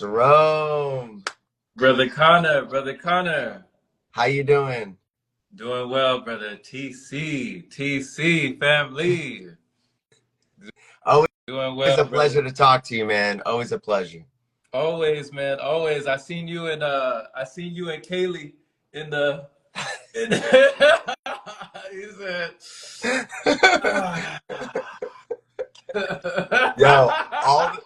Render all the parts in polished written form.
Jerome, Brother Connor. how you doing? Doing well, brother. TC family. Always Doing well, a pleasure brother. to talk to you, man. Always a pleasure. Always, man, always. I seen you and Kaylee in the in he said ah. Yo, all the,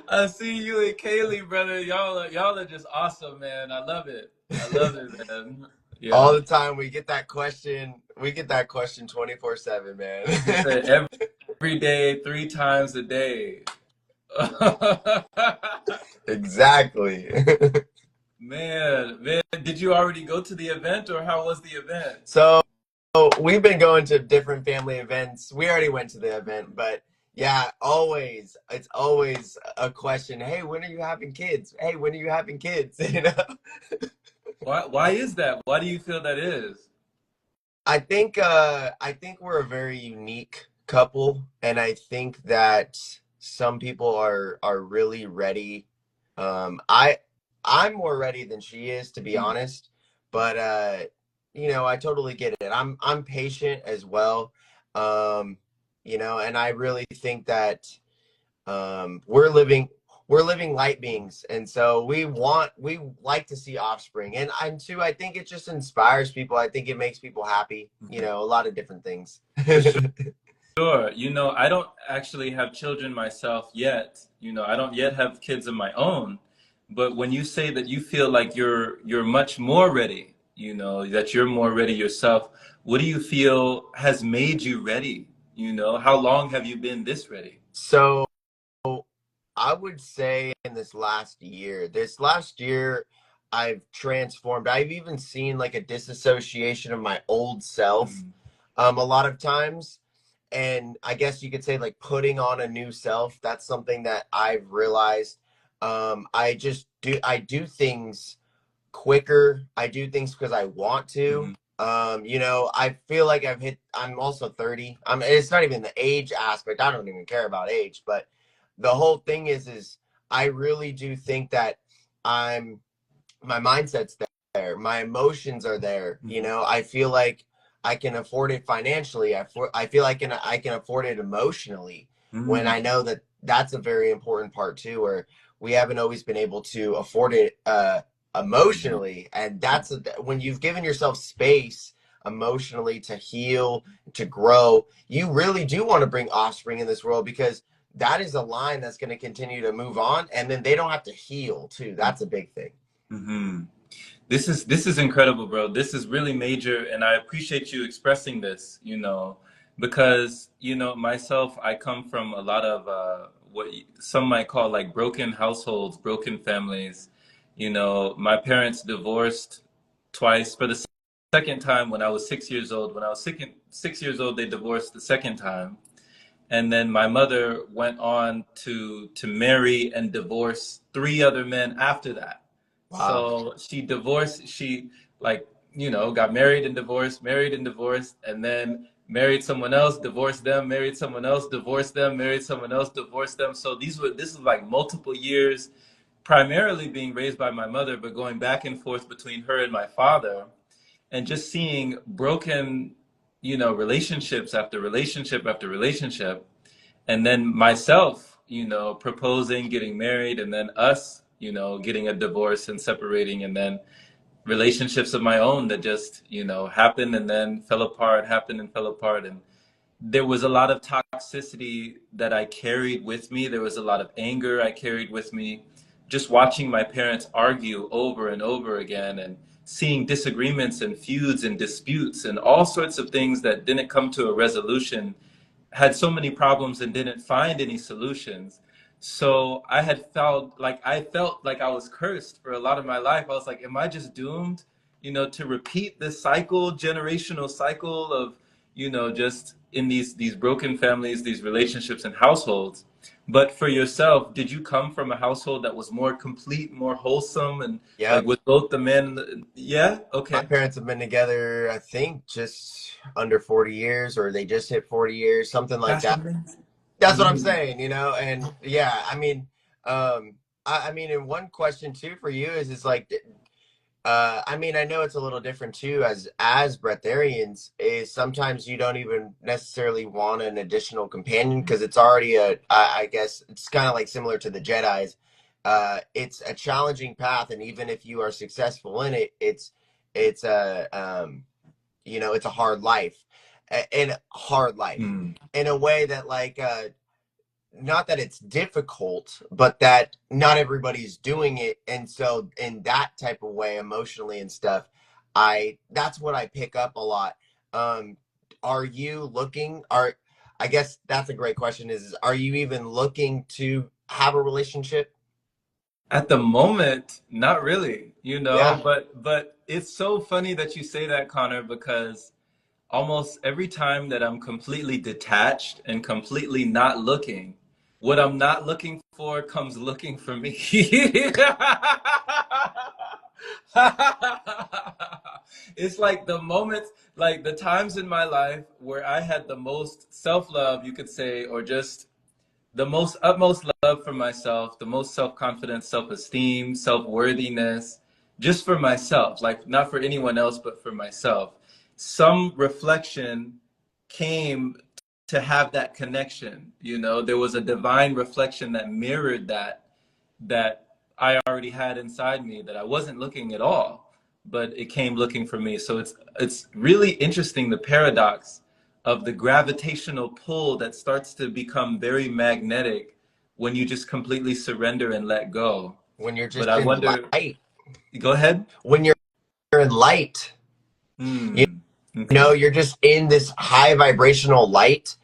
I see you and Kaylee, brother. Y'all are just awesome, man. I love it. I love it, man. all Yeah. the time we get that question. We get that question 24/7, He man. said every day, 3 times a day. Exactly. Man, did you already go to the event or how was the event? So we've been going to different family events. We already went to the event, but yeah, it's always a question. Hey, when are you having kids? Hey, when are you having kids? You know? Why is that? Why do you feel that is? I think we're a very unique couple, and I think that some people are really ready. I'm more ready than she is, to be Mm. honest. But I totally get it. I'm patient as well. Um, and I really think that we're living light beings, and so we like to see offspring, and too, I think it just inspires people. I think it makes people happy, a lot of different things. For sure. I don't actually have children myself yet. I don't yet have kids of my own. But when you say that you feel like you're much more ready, that you're more ready yourself, what do you feel has made you ready? How long have you been this ready? So I would say in this last year, I've transformed. I've even seen like a disassociation of my old self, Mm. a lot of times. And I guess you could say like putting on a new self. That's something that I've realized. I do things quicker. I do things because I want to. Mhm. I feel like I'm also 30. It's not even the age aspect. I don't even care about age, but the whole thing is I really do think that I'm my mindset's there. My emotions are there. Mhm. I feel like I can afford it financially. I feel like I can afford it emotionally, when I Mm. know that that's a very important part too, where we haven't always been able to afford it Mhm. emotionally. And when you've given yourself space emotionally to heal, to grow, you really do want to bring offspring in this world, because that is a line that's going to continue to move on, and then they don't have to heal too. That's a big thing. Mhm. This is incredible, bro. This is really major, and I appreciate you expressing this, because, myself, I come from a lot of some might call like broken households, broken families. My parents divorced twice. For the second time when I was 6 years old. When I was 6 years old, they divorced the second time. And then my mother went on to marry and divorce 3 other men after that. Wow. So she like, got married and divorced, and then married someone else, divorced them, married someone else, divorced them, married someone else, divorced them. So this is like multiple years, primarily being raised by my mother, but going back and forth between her and my father, and just seeing broken, relationships after relationship after relationship, and then myself, proposing, getting married, and then us, getting a divorce and separating, and then relationships of my own that just, happened and then fell apart, happened and fell apart. And there was a lot of toxicity that I carried with me. There was a lot of anger I carried with me, just watching my parents argue over and over again, and seeing disagreements and feuds and disputes and all sorts of things that didn't come to a resolution, had so many problems and didn't find any solutions. So I felt like I was cursed for a lot of my life. I was like, am I just doomed, to repeat this cycle, generational cycle of, just in these broken families, these relationships and households. But for yourself, did you come from a household that was more complete, more wholesome, and like Yep. with both the men? Yeah, My okay. parents have been together, I think, just under 40 years, or they just hit 40 years, something like That's that. amazing. That's what I'm Mm. saying, and yeah, I mean, I mean, and one question too for you is like, I mean, I know it's a little different too, as breatharians, is sometimes you don't even necessarily want an additional companion because it's already I guess it's kind of like similar to the Jedi's. It's a challenging path, and even if you are successful in it, it's a it's a hard life, and hard life Mm. in a way that like not that it's difficult, but that not everybody's doing it. And so in that type of way, emotionally and stuff, I that's what I pick up a lot. Um, are you looking are I guess that's a great question is are you even looking to have a relationship? At the moment, not really, you know, Yeah. but it's so funny that you say that, Connor, because almost every time that I'm completely detached and completely not looking, what I'm not looking for comes looking for me. It's like the moments, like the times in my life where I had the most self-love, you could say, or just the most utmost love for myself, the most self-confidence, self-esteem, self-worthiness, just for myself, like not for anyone else, but for myself. Some reflection came to have that connection. You know, there was a divine reflection that mirrored that I already had inside me that I wasn't looking at all, but it came looking for me. So it's really interesting the paradox of the gravitational pull that starts to become very magnetic when you just completely surrender and let go. When you're But just I in wonder, light. go ahead. When you're in light, you Hmm. know, Okay. you're just in this high vibrational light,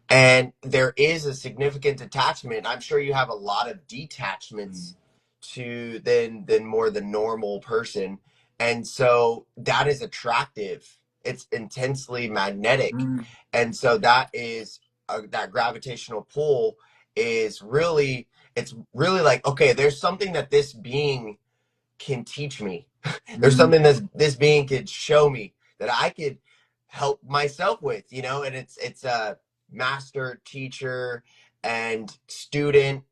and there is a significant attachment. I'm sure you have a lot of Hmm. detachments to than more the normal person, and so that is attractive. It's intensely magnetic, Hmm. and so that is that gravitational pull is really it's really like, okay, there's something that this being can teach me. There's Hmm. something this being could show me that I could help myself with, and it's a master, teacher, and student,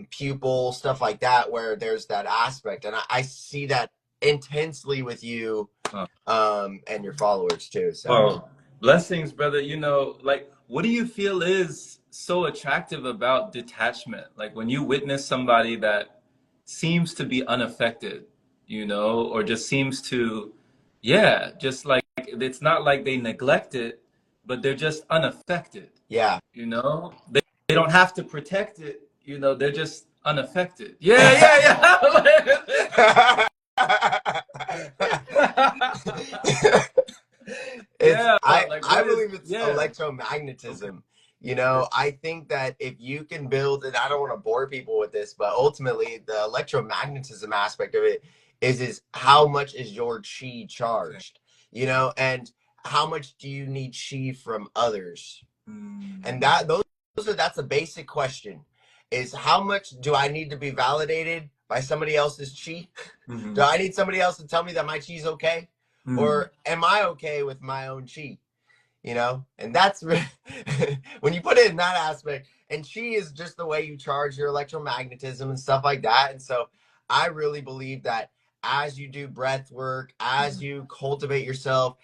pupil, stuff like that, where there's that aspect. And I see that intensely with you, Oh. and your followers too. So Oh, blessings, brother. You know, like, what do you feel is so attractive about detachment? Like, when you witness somebody that seems to be unaffected, you know, or just seems to, yeah, just like it's not like they neglect it, but they're just unaffected, yeah. you know? They don't have to protect it, you know, they're just unaffected. Yeah, yeah. It's Yeah, like I what is, believe it's yeah. Okay. electromagnetism. I think that if you can build it, I don't want to bore people with this, but ultimately the electromagnetism aspect of it is how much is your chi Okay. charged, and how much do you need chi from others? And Mm. that's a basic question, is how much do I need to be validated by somebody else's chi? Do Mhm. I need somebody else to tell me that my chi's okay? Mm. Or am I okay with my own chi? And that's when you put it in that aspect, and chi is just the way you charge your electromagnetism and stuff like that. And so I really believe that as you do breath work, as Mm. you cultivate yourself,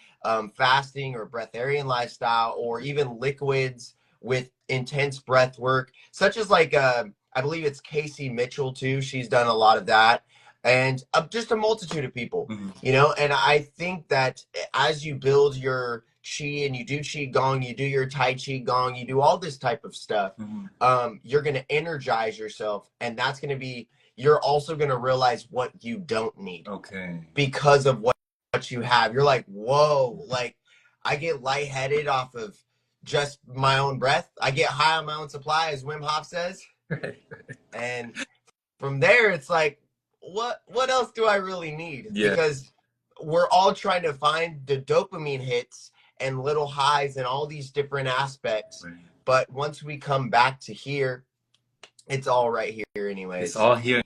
fasting or breatharian lifestyle, or even liquids with intense breath work, such as like I believe it's Casey Mitchell too. She's done a lot of that, and just a multitude of people. Mhm. And I think that as you build your chi and you do qi gong, you do your tai chi gong, you do all this type of stuff, Mhm. you're going to energize yourself, and that's going to be you're also going to realize what you don't need Okay. because of what you have. You're like, whoa, like I get lightheaded off of just my own breath. I get high on my own supply, as Wim Hof says. And from there it's like, what else do I really need? Yeah. Because we're all trying to find the dopamine hits and little highs and all these different aspects. Right. But once we come back to here, it's all right here It's anyways. all here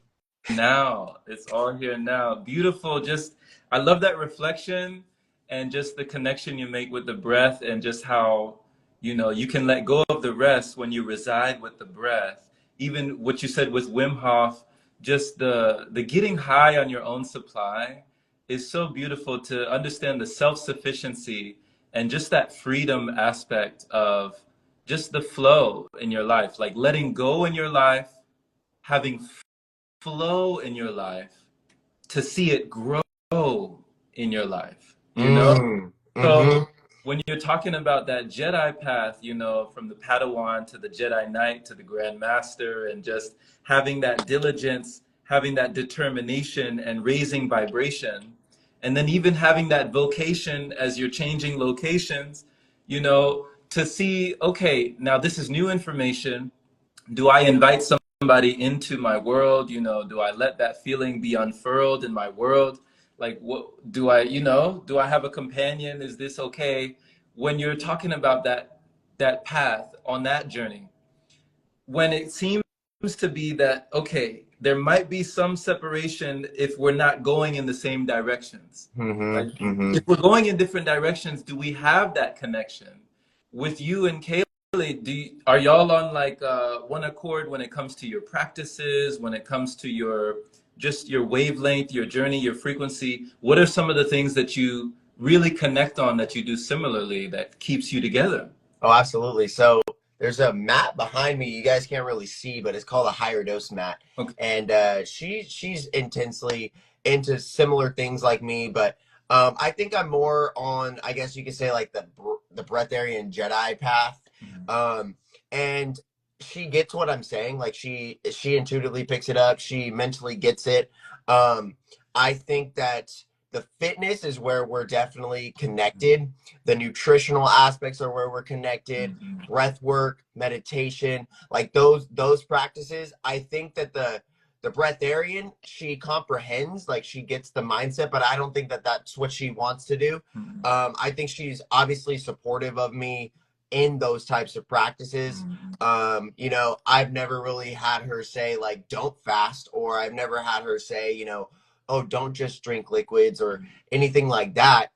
now. It's all here now. Beautiful. Just, I love that reflection and just the connection you make with the breath and just how, you can let go of the rest when you reside with the breath. Even what you said with Wim Hof, just the getting high on your own supply is so beautiful to understand the self-sufficiency and just that freedom aspect of just the flow in your life, like letting go in your life, having flow in your life, to see it grow in your life, Mm, So mm-hmm. when you're talking about that Jedi path, from the Padawan to the Jedi Knight to the Grand Master, and just having that diligence, having that determination and raising vibration, and then even having that vocation as you're changing locations, to see, okay, now this is new information. Do I invite somebody into my world? Do I let that feeling be unfurled in my world? Like, what do I have a companion? Is this okay? When you're talking about that path on that journey, when it seems to be that, okay, there might be some separation if we're not going in the same directions. Like, Mm-hmm. Mm-hmm. if we're going in different directions, do we have that connection? With you and Kaylee, are y'all on like one accord when it comes to your practices, when it comes to your wavelength, your journey, your frequency? What are some of the things that you really connect on that you do similarly that keeps you together? Oh, absolutely. So there's a mat behind me you guys can't really see, but it's called a higher dose mat. Okay. And she's intensely into similar things like me, but I think I'm more on, I guess you could say, like the Breatharian Jedi path. Mhm. And she gets what I'm saying. Like she intuitively picks it up. She mentally gets it. I think that the fitness is where we're definitely connected. The nutritional aspects are where we're connected. Mhm. Breath work, meditation, like those practices. I think that the breatharian, she comprehends, like she gets the mindset, but I don't think that that's what she wants to do. Mhm. I think she's obviously supportive of me in those types of practices. Mhm. I've never really had her say like don't fast, or I've never had her say, oh, don't just drink liquids or anything like that.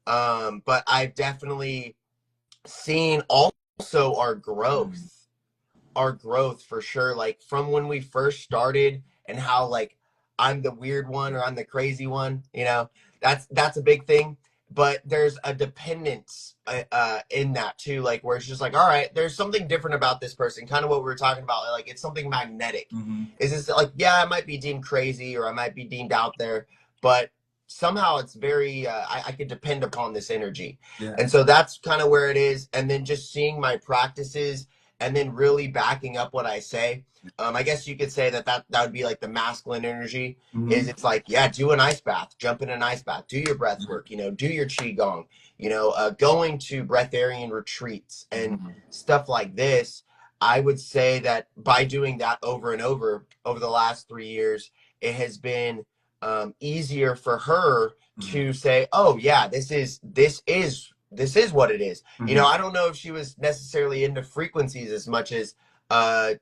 But I've definitely seen also Mhm. our growth for sure, like from when we first started, and how like I'm the weird one or I'm the crazy one, that's a big thing. But there's a dependence in that too, like where it's just like, all right, there's something different about this person, kind of what we were talking about, like it's something magnetic. Mhm. Is this like, yeah, I might be deemed crazy or I might be deemed out there, but somehow it's very I could depend upon this energy. Yeah. And so that's kind of where it is. And then just seeing my practices and then really backing up what I say. I guess you could say that would be like the masculine energy. Is Mhm. it's like, yeah, do an ice bath, jump in an ice bath, do your breath work, do your qigong, going to breatharian retreats and Mhm. stuff like this. I would say that by doing that over and over the last 3 years, it has been easier for her Mhm. to say, oh yeah, this is what it is. Mhm. I don't know if she was necessarily into frequencies uh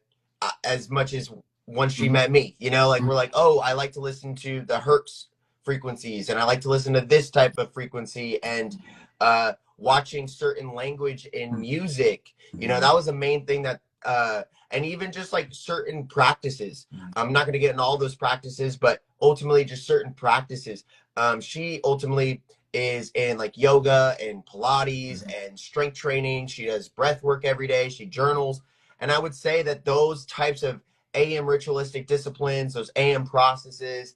as much as once she Mhm. met me. Like Mhm. we're like, oh, I like to listen to the hertz frequencies, and I like to listen to this type of frequency, and watching certain language in music. Mhm. That was the main thing that and even just like certain practices. Mhm. I'm not going to get in all those practices, but ultimately just certain practices. She ultimately is in like yoga and Pilates Mhm. and strength training. She does breath work every day. She journals. And I would say that those types of AM ritualistic disciplines, those AM processes,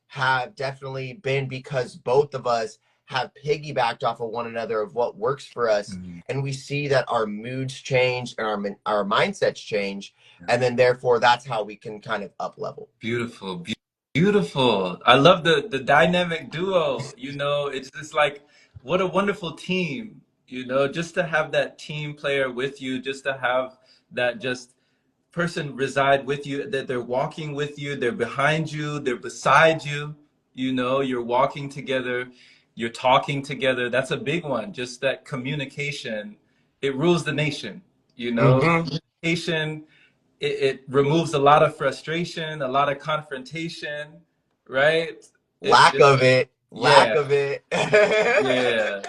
have definitely been because both of us have piggybacked off of one another of what works for us. Mhm. And we see that our moods change and our mindsets change. Yeah. And then therefore that's how we can kind of up level. Beautiful, beautiful. I love the dynamic duo. It's just like what a wonderful team. Just to have that team player with you, just to have that just person reside with you, that they're walking with you, they're behind you, they're beside you. You're walking together. you're talking together. That's a big one. Just that communication, it rules the nation. You know, Hmm. communication, it removes a lot of frustration, a lot of confrontation, right? It Lack just, of it. Lack yeah, of it. yeah.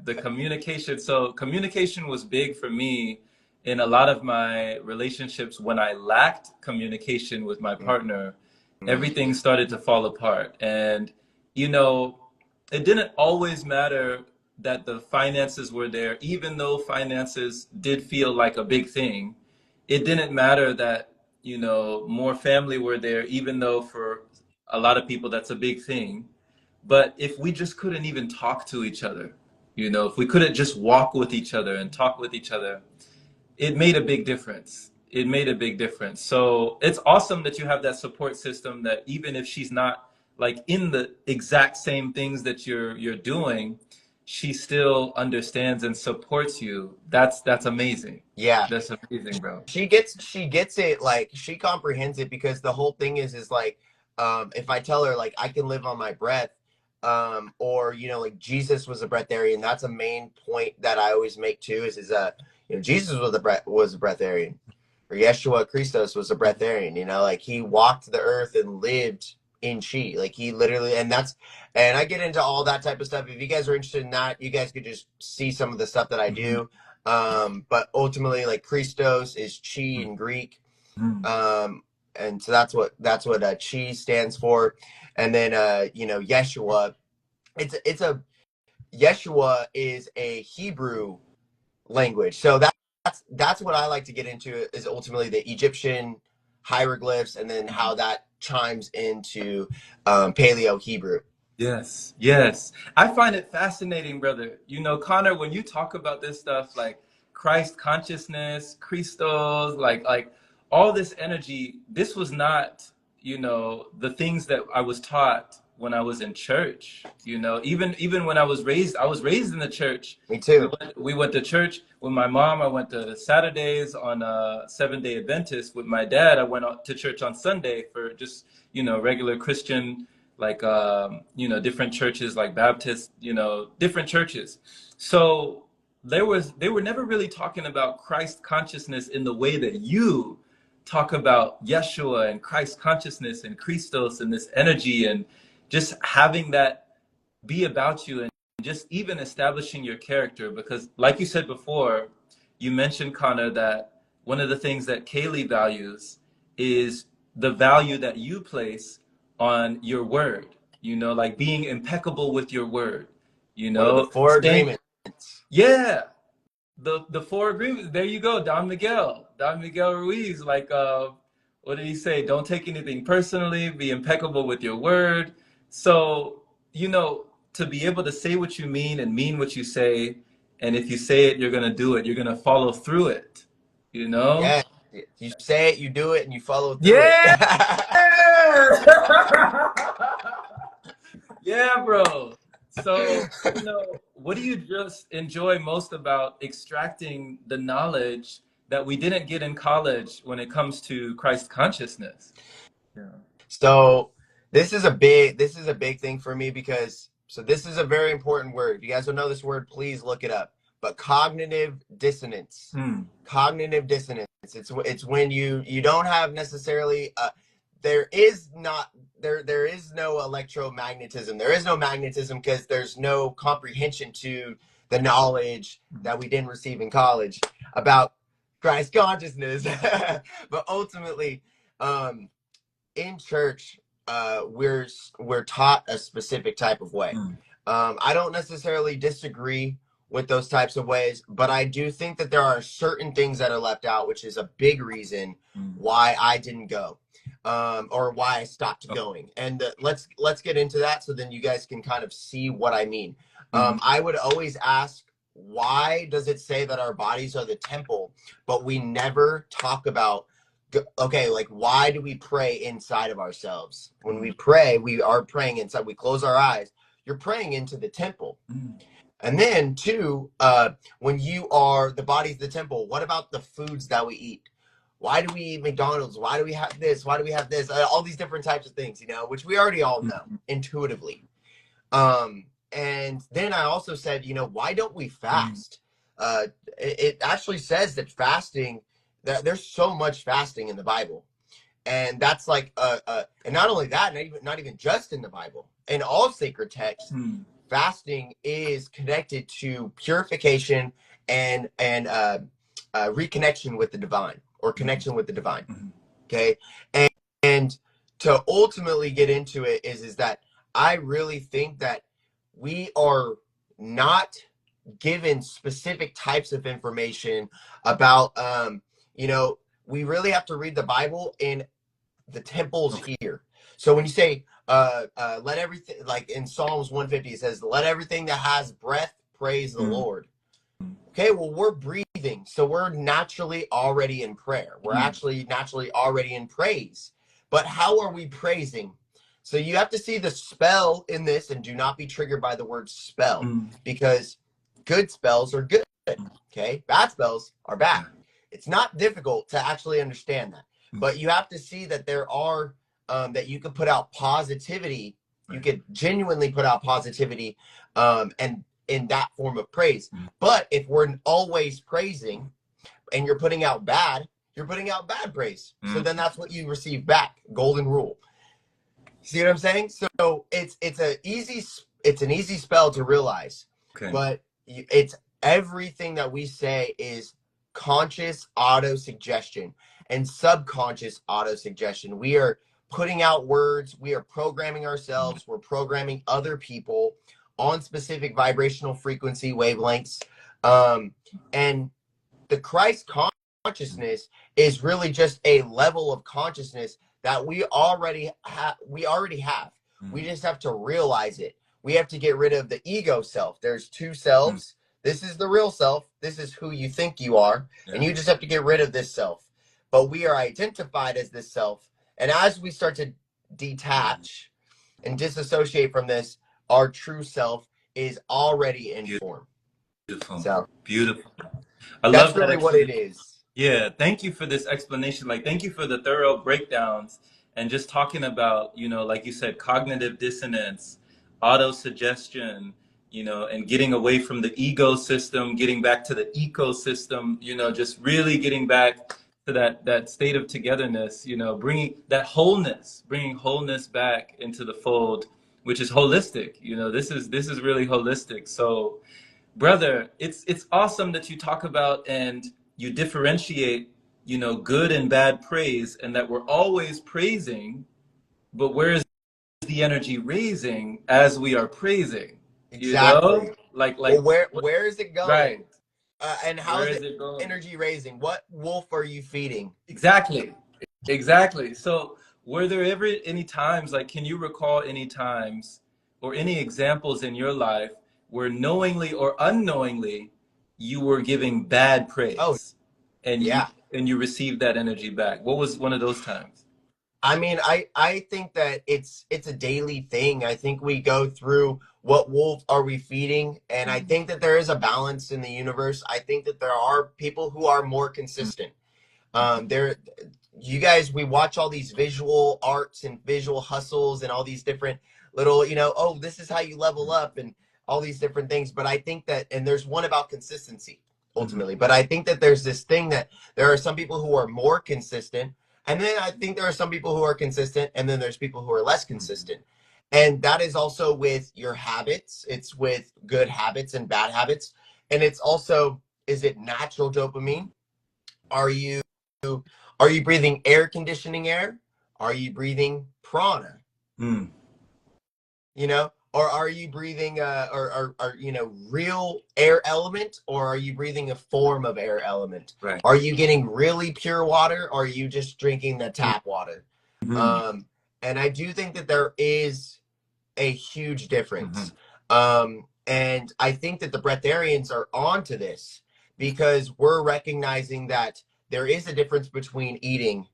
The communication. So communication was big for me in a lot of my relationships. When I lacked communication with my partner, Mhm. everything started to fall apart. And, you know, it didn't always matter that the finances were there, even though finances did feel like a big thing. It didn't matter that, you know, more family were there, even though for a lot of people that's a big thing. But if we just couldn't even talk to each other, you know, if we couldn't just walk with each other and talk with each other, it made a big difference. It made a big difference. So it's awesome that you have that support system that even if she's not like in the exact same things that you're doing, she still understands and supports you. That's amazing. Yeah. That's amazing, bro. She gets it, like she comprehends it, because the whole thing is like, if I tell her like I can live on my breath, or like Jesus was a breatharian. That's a main point that I always make too, is Jesus was a breatharian, or Yeshua Christos was a breatharian. Like he walked the earth and lived in chi, like he literally. And I get into all that type of stuff. If you guys are interested in that, you guys could just see some of the stuff that I Mhm. do. But ultimately, like Christos is chi in Greek. Mhm. um and so that's what chi stands for. And then Yeshua, it's a Yeshua is a Hebrew language. So that's what I like to get into, is ultimately the Egyptian hieroglyphs, and then how that chimes into Paleo Hebrew. Yes, yes. I find it fascinating, brother. You know, Connor, when you talk about this stuff like Christ consciousness, Christos, like all this energy, this was not, you know, the things that I was taught when I was in church. You know, even when I was raised in the church. Me We too. went to church with my mom. I went to Saturdays on Seventh-day Adventist. With my dad, I went to church on Sunday for just, you know, regular Christian, like you know, different churches like Baptist, you know, different churches. So they were never really talking about Christ consciousness in the way that you talk about Yeshua and Christ consciousness and Christos and this energy, and just having that be about you, and just even establishing your character. Because like you said before, you mentioned, Connor, that one of the things that Kaylee values is the value that you place on your word, you know, like being impeccable with your word, you What are the know, four saying, agreements? yeah, the four agreements. There you go, Don Miguel Ruiz. Like, what did he say? Don't take anything personally. Be impeccable with your word. So, you know, to be able to say what you mean and mean what you say, and if you say it, you're gonna do it. You're gonna follow through it. You know? Yeah, you say it, you do it, and you follow through it. Yeah. Yeah, bro. So, you know, what do you just enjoy most about extracting the knowledge that we didn't get in college when it comes to Christ consciousness? Yeah. So this is a big thing for me, because this is a very important word. If you guys don't know this word, please look it up. But cognitive dissonance. Hmm. Cognitive dissonance. It's when you don't have necessarily there is no electromagnetism. There is no magnetism, because there's no comprehension to the knowledge that we didn't receive in college about Christ consciousness. But ultimately, um in church, we're taught a specific type of way. Hmm. I don't necessarily disagree with those types of ways, but I do think that there are certain things that are left out, which is a big reason Hmm. why I didn't go, or why I stopped Oh. going. And let's get into that, so then you guys can kind of see what I mean. Mhm. I would always ask, why does it say that our bodies are the temple, but we never talk about, okay, like, why do we pray inside of ourselves? When we pray, we are praying inside. We close our eyes. You're praying into the temple. Hmm. And then, two, when you are the body's the temple, what about the foods that we eat? Why do we eat McDonald's? Why do we have this? Why do we have this? All these different types of things, which we already all know Hmm. intuitively. Um, And then I also said, why don't we Mm, fast? It actually says that fasting, that there's so much fasting in the Bible. And that's like, and not only that, not even just in the Bible, in all sacred texts, mm, fasting is connected to purification and reconnection with the divine, or mm, connection with the divine. mm, Okay. And to ultimately get into it is that I really think that we are not given specific types of information about, we really have to read the Bible in the temples okay. here. So when you say, let everything, like in Psalms 150, it says, let everything that has breath praise the Mm, Lord. Okay, well, we're breathing, so we're naturally already in prayer. We're mm, actually naturally already in praise. But how are we praising? So you have to see the spell in this, and do not be triggered by the word spell, mm, because good spells are good. mm, Okay, bad spells are bad. yeah, It's not difficult to actually understand that, mm, but you have to see that there are, that you could put out positivity. You right. could genuinely put out positivity, and in that form of praise. Mm, But if we're always praising and you're putting out bad praise. So mm, then that's what you receive back. Golden rule. See what I'm saying? So it's an easy spell to realize, okay. but it's everything that we say is conscious auto suggestion and subconscious auto suggestion. We are putting out words, we are programming Mm, ourselves, we're programming other people on specific vibrational frequency wavelengths. And the Christ consciousness is really just a level of consciousness that we already have. We mm, just have to realize it. We have to get rid of the ego self. There's two mm, selves. This is the real self. This is who you think you are, and yeah. you just have to get rid of this self. But we are identified as this self, and as we start to detach and disassociate from this, our true self is already in form. Beautiful. So Beautiful. I that's love that really what it explanation. is. Yeah, thank you for this explanation. Like, thank you for the thorough breakdowns and just talking about, like you said, cognitive dissonance, auto-suggestion, and getting away from the ego system, getting back to the ecosystem, just really getting back to that state of togetherness, bringing wholeness back into the fold, which is holistic. This is really holistic. So, brother, it's awesome that you talk about and you differentiate, good and bad praise, and that we're always praising, but where is the energy raising as we are praising? You know, Exactly. like Well, where what, where is it right? going? And how Where is is it it going? energy raising? What wolf are you feeding? Exactly, exactly. So, were there ever any times, like, can you recall any times or any examples in your life where knowingly or unknowingly you were giving bad Oh, praise and you yeah. and you received that energy back? What was one of those times? I mean, I think that it's a daily thing. I think we go through, what wolf are we feeding, and I Mm, think that there is a balance in the universe. I think that there are people who are more mm, consistent. mm, There, you guys, we watch all these visual arts and visual hustles and all these different little, oh, this is how you level mm, up and all these different things. But I think that, and there's one about consistency mhm, ultimately, but I think that there's this thing that there are some people who are more consistent. And then I think there are some people who are consistent, and then there's people who are less mhm, consistent. And that is also with your habits. It's with good habits and bad habits. And it's also, is it natural dopamine? Are you are you breathing air conditioning air? Are you breathing prana? mm, Or are you breathing or real air element, or are you breathing a form of air element? right. Are you getting really pure water, or are you just drinking the tap water? Mhm, Um, and I do think that there is a huge mhm, difference. And I think that the breatharians are onto this, because we're recognizing that there is a difference between eating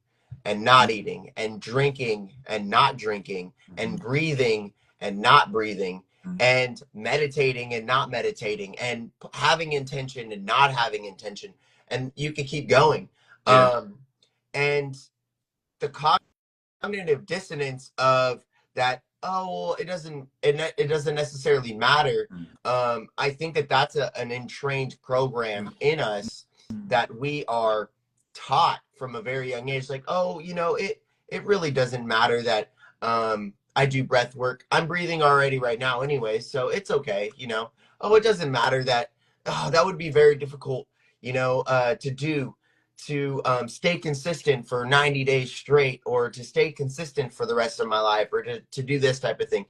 and not mhm, eating, and drinking and not drinking, and mhm, breathing and not breathing, mhm. and meditating and not meditating, and having intention and not having intention. And you can keep going. Yeah. And the cognitive dissonance of that, oh, well, it doesn't necessarily matter. I think that that's an entrained program in us that we are taught from a very young age. Like, oh, it really doesn't matter that I do breath work. I'm breathing already right now anyway, so it's okay. Oh, it doesn't matter that. Oh, that would be very difficult, to do, to stay consistent for 90 days straight, or to stay consistent for the rest of my life, or to do this type of thing.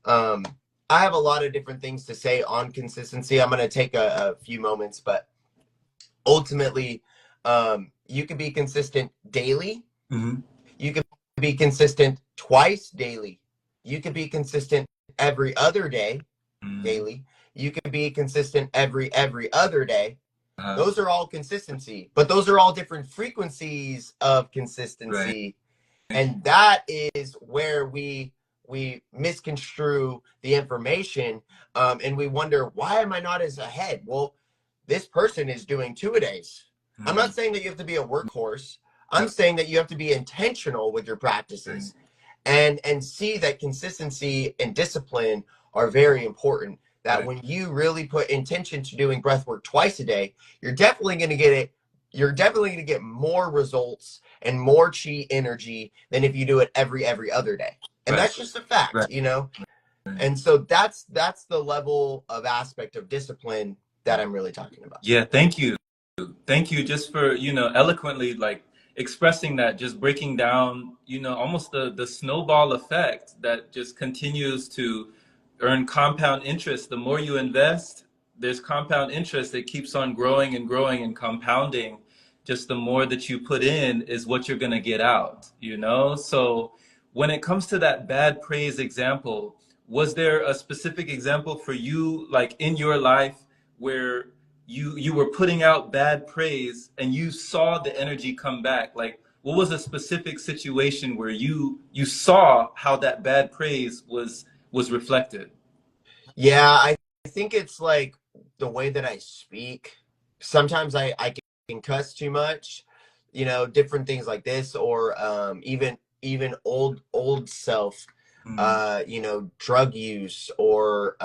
um, I have a lot of different things to say on consistency. I'm going to take a few moments, but ultimately, you can be consistent daily. Mm-hmm. You can be consistent twice daily. You can be consistent every other day daily. You can be consistent every other day. Uh-huh. Those are all consistency, but those are all different frequencies of Right. consistency. And that is where we misconstrue the information, and we wonder, why am I not as ahead? Well, this person is doing 2-a-days. I'm not saying that you have to be a workhorse. I'm saying that you have to be intentional with your practices, and see that consistency and discipline are very important. That when you really put intention to doing breath work twice a day, you're definitely going to get it. You're definitely going to get more results and more chi energy than if you do it every other day. And Right. that's just a fact, Right. And so that's the level of aspect of discipline that I'm really talking about. Yeah, thank you. Thank you just for, eloquently like expressing that, just breaking down, almost the snowball effect that just continues to earn compound interest. The more you invest, there's compound interest that keeps on growing and growing and compounding. Just the more that you put in is what you're going to get out. So when it comes to that bad praise example, was there a specific example for you, like in your life, where you were putting out bad praise and you saw the energy come back? Like, what was a specific situation where you saw how that bad praise was reflected? Yeah, I think it's like the way that I speak. Sometimes I can cuss too much, different things like this, or even old self, Mm. drug use, or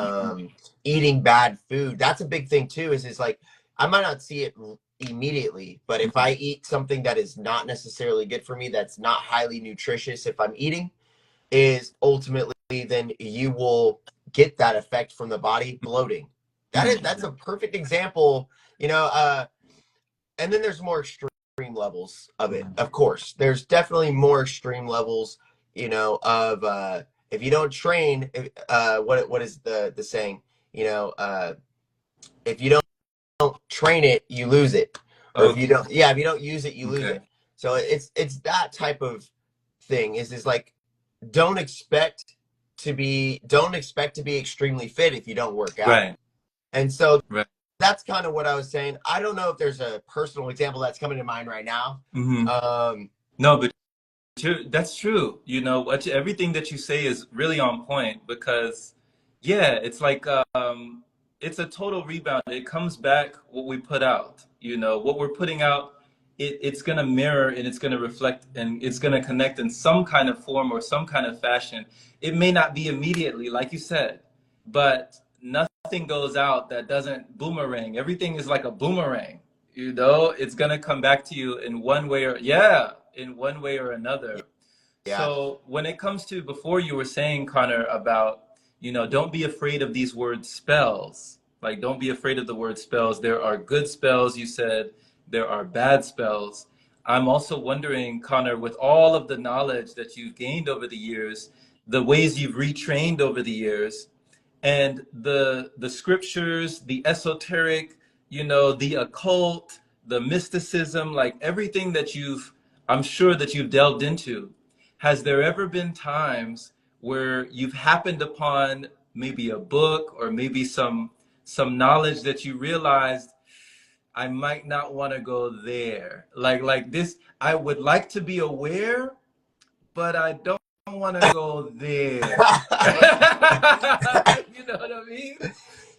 eating bad food. That's a big thing too. Is like I might not see it immediately, but if I eat something that is not necessarily good for me, that's not highly nutritious, if I'm eating, is ultimately, then you will get that effect from the body, bloating. That's a perfect example, and then there's more extreme levels of it. Of course, there's definitely more extreme levels, of if you don't train, what is the saying? If you don't train it, you lose it. Or if you Okay. don't, yeah, if you don't use it, you lose Okay. it. So it's that type of thing. Is like, don't expect to be extremely fit if you don't work out. Right. And so Right. that's kind of what I was saying. I don't know if there's a personal example that's coming to mind right now. Hmm. um No, but that's true. Everything that you say is really on point because, yeah, it's like it's a total rebound. It comes back what we put out. What we're putting out, it's gonna mirror and it's gonna reflect and it's gonna connect in some kind of form or some kind of fashion. It may not be immediately, like you said, but nothing goes out that doesn't boomerang. Everything is like a boomerang. It's gonna come back to you in one way or yeah, in one way or another. yeah. So when it comes to, before you were saying, Connor, about, don't be afraid of these word spells. Like, don't be afraid of the word spells. There are good spells, you said. There are bad spells. I'm also wondering, Connor, with all of the knowledge that you've gained over the years, the ways you've retrained over the years, and the scriptures, the esoteric, the occult, the mysticism, like everything that I'm sure that you've delved into. Has there ever been times where you've happened upon maybe a book or maybe some knowledge that you realized, I might not want to go there? Like this, I would like to be aware, but I don't want to go there. You know what I mean?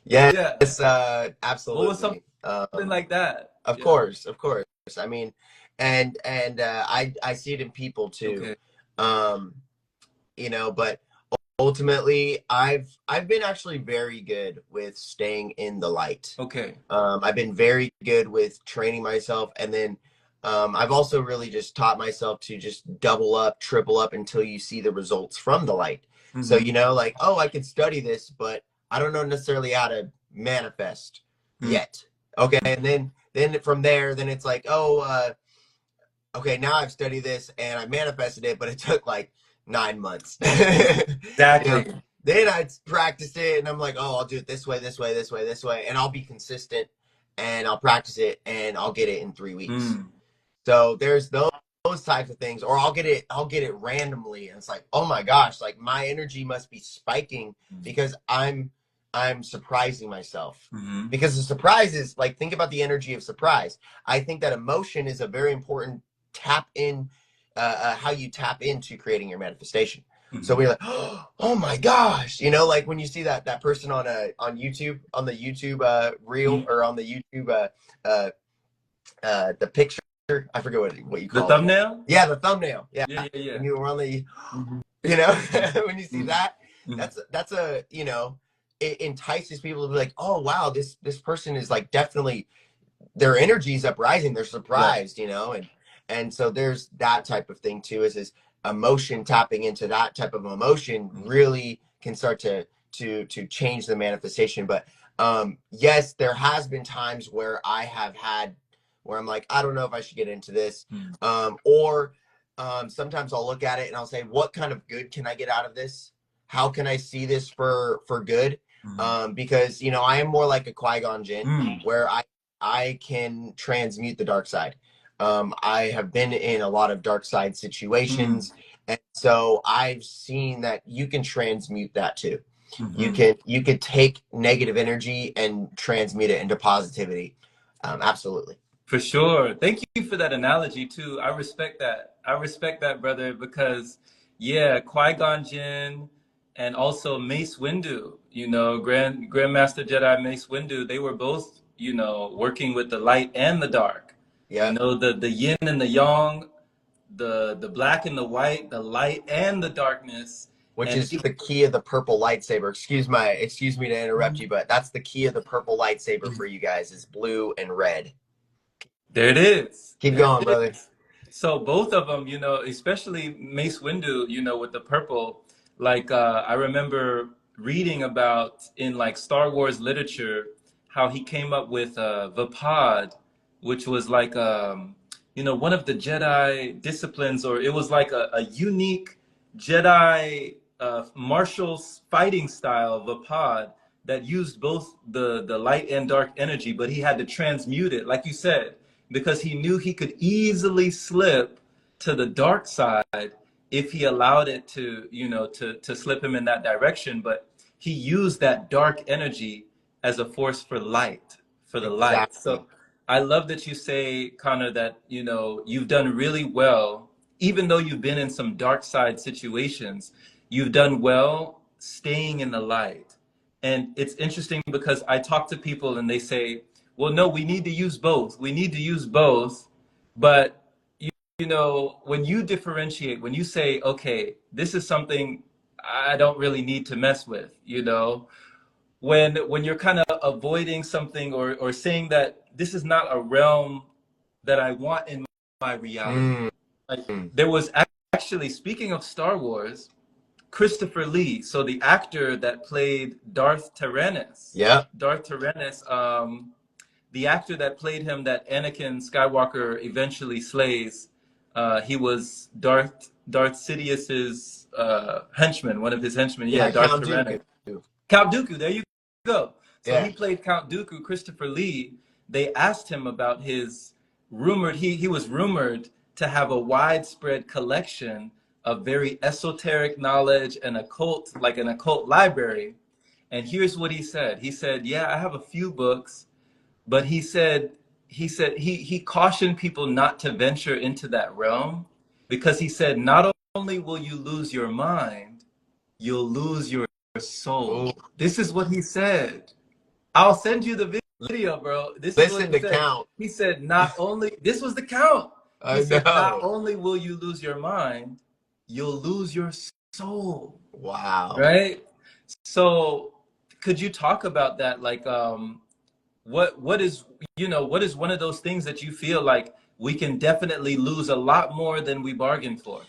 Yeah. Yes, What was something absolutely. like that? Of Yeah. course, of course. I mean, and I see it in people too. Okay. um but ultimately, I've been actually very good with staying in the light. Okay. I've been very good with training myself, and then I've also really just taught myself to just double up, triple up until you see the results from the light. So, Mm-hmm. like, oh, I could study this, but I don't know necessarily how to manifest yet. Okay, and then from there, then it's like, oh, okay, now I've studied this and I manifested it, but it took like 9 months. you know, Exactly. then I practiced it and I'm like, oh, I'll do it this way, this way, this way, this way, and I'll be consistent and I'll practice it and I'll get it in 3 weeks. Mm. So there's those types of things, or I'll get it randomly, and it's like, oh my gosh, like my energy must be spiking because I'm surprising myself. Mm-hmm. Because the surprise is like, think about the energy of surprise. I think that emotion is a very important tap in, how you tap into creating your manifestation. So Mm-hmm. we're like, oh my gosh, like when you see that person on YouTube, on the YouTube reel, or on the YouTube uh, the picture. I forget what you The call it. thumbnail? Yeah, the thumbnail. Yeah, Yeah, yeah, yeah. when you were on the, Mm-hmm. when you see Mm-hmm. that, Mm-hmm. that's a, it entices people to be like, oh wow, this person is like definitely, their energy's uprising, they're Right. surprised, and so there's that type of thing too, is emotion, tapping into that type of emotion really can start to change the manifestation. But yes, there has been times where I have had, where I'm like, I don't know if I should get into this, Mm-hmm. or sometimes I'll look at it and I'll say, what kind of good can I get out of this? How can I see this for good? Because I am more like a Qui-Gon Jinn, Mm-hmm. where I can transmute the dark side. I have been in a lot of dark side Mm-hmm. situations, and so I've seen that you can transmute that too. You Mm-hmm. can you could take negative energy and transmute it into positivity. Absolutely. For sure. Thank you for that analogy too. I respect that. I respect that, brother, because yeah, Qui-Gon Jinn and also Mace Windu, Grandmaster Jedi Mace Windu, they were both, working with the light and the dark. Yeah. The yin and the yang, the black and the white, the light and the darkness. Which And is the key of the purple lightsaber. Excuse me to interrupt you, but that's the key of the purple lightsaber for you guys, is blue and red. there it is. Keep There going, it brother. is. So both of them, especially Mace Windu, with the purple, like I remember reading about in like Star Wars literature how he came up with Vapad, which was like one of the Jedi disciplines, or it was like a unique Jedi martial fighting style, Vapad, that used both the light and dark energy, but he had to transmute it, like you said, because he knew he could easily slip to the dark side if he allowed it to, to slip him in that direction. But he used that dark energy as a force for light, for the light. Exactly. So I love that you say, Connor, that, you've done really well, even though you've been in some dark side situations, you've done well staying in the light. And it's interesting because I talk to people and they say, well, no, we need to use both. We need to use both. But, when you differentiate, when you say, okay, this is something I don't really need to mess with, when you're kind of avoiding something, or saying that this is not a realm that I want in my reality. Mm. Like, there was actually, speaking of Star Wars, Christopher Lee, so the actor that played Darth Tyrannus. Yeah. Darth Tyrannus, the actor that played him, that Anakin Skywalker eventually slays, he was Darth Sidious's henchman, one of his henchmen. Yeah, Yeah, Darth Count Tyrannus. Dooku. Count Dooku, there you go. So Yeah. he played Count Dooku, Christopher Lee. They asked him about his he was rumored to have a widespread collection of very esoteric knowledge and occult, like an occult library. And here's what he said. He said, yeah, I have a few books, but he cautioned people not to venture into that realm, because he said, not only will you lose your mind, you'll lose your soul. Ooh. This is what he said. I'll send you the video, bro. This is what Listen he to said. Count. He said, not only, this was the count. He I said, not know. only will you lose your mind, you'll lose your soul, Wow. right? So could you talk about that? Like, what is, what is one of those things that you feel like we can definitely lose a lot more than we bargained for?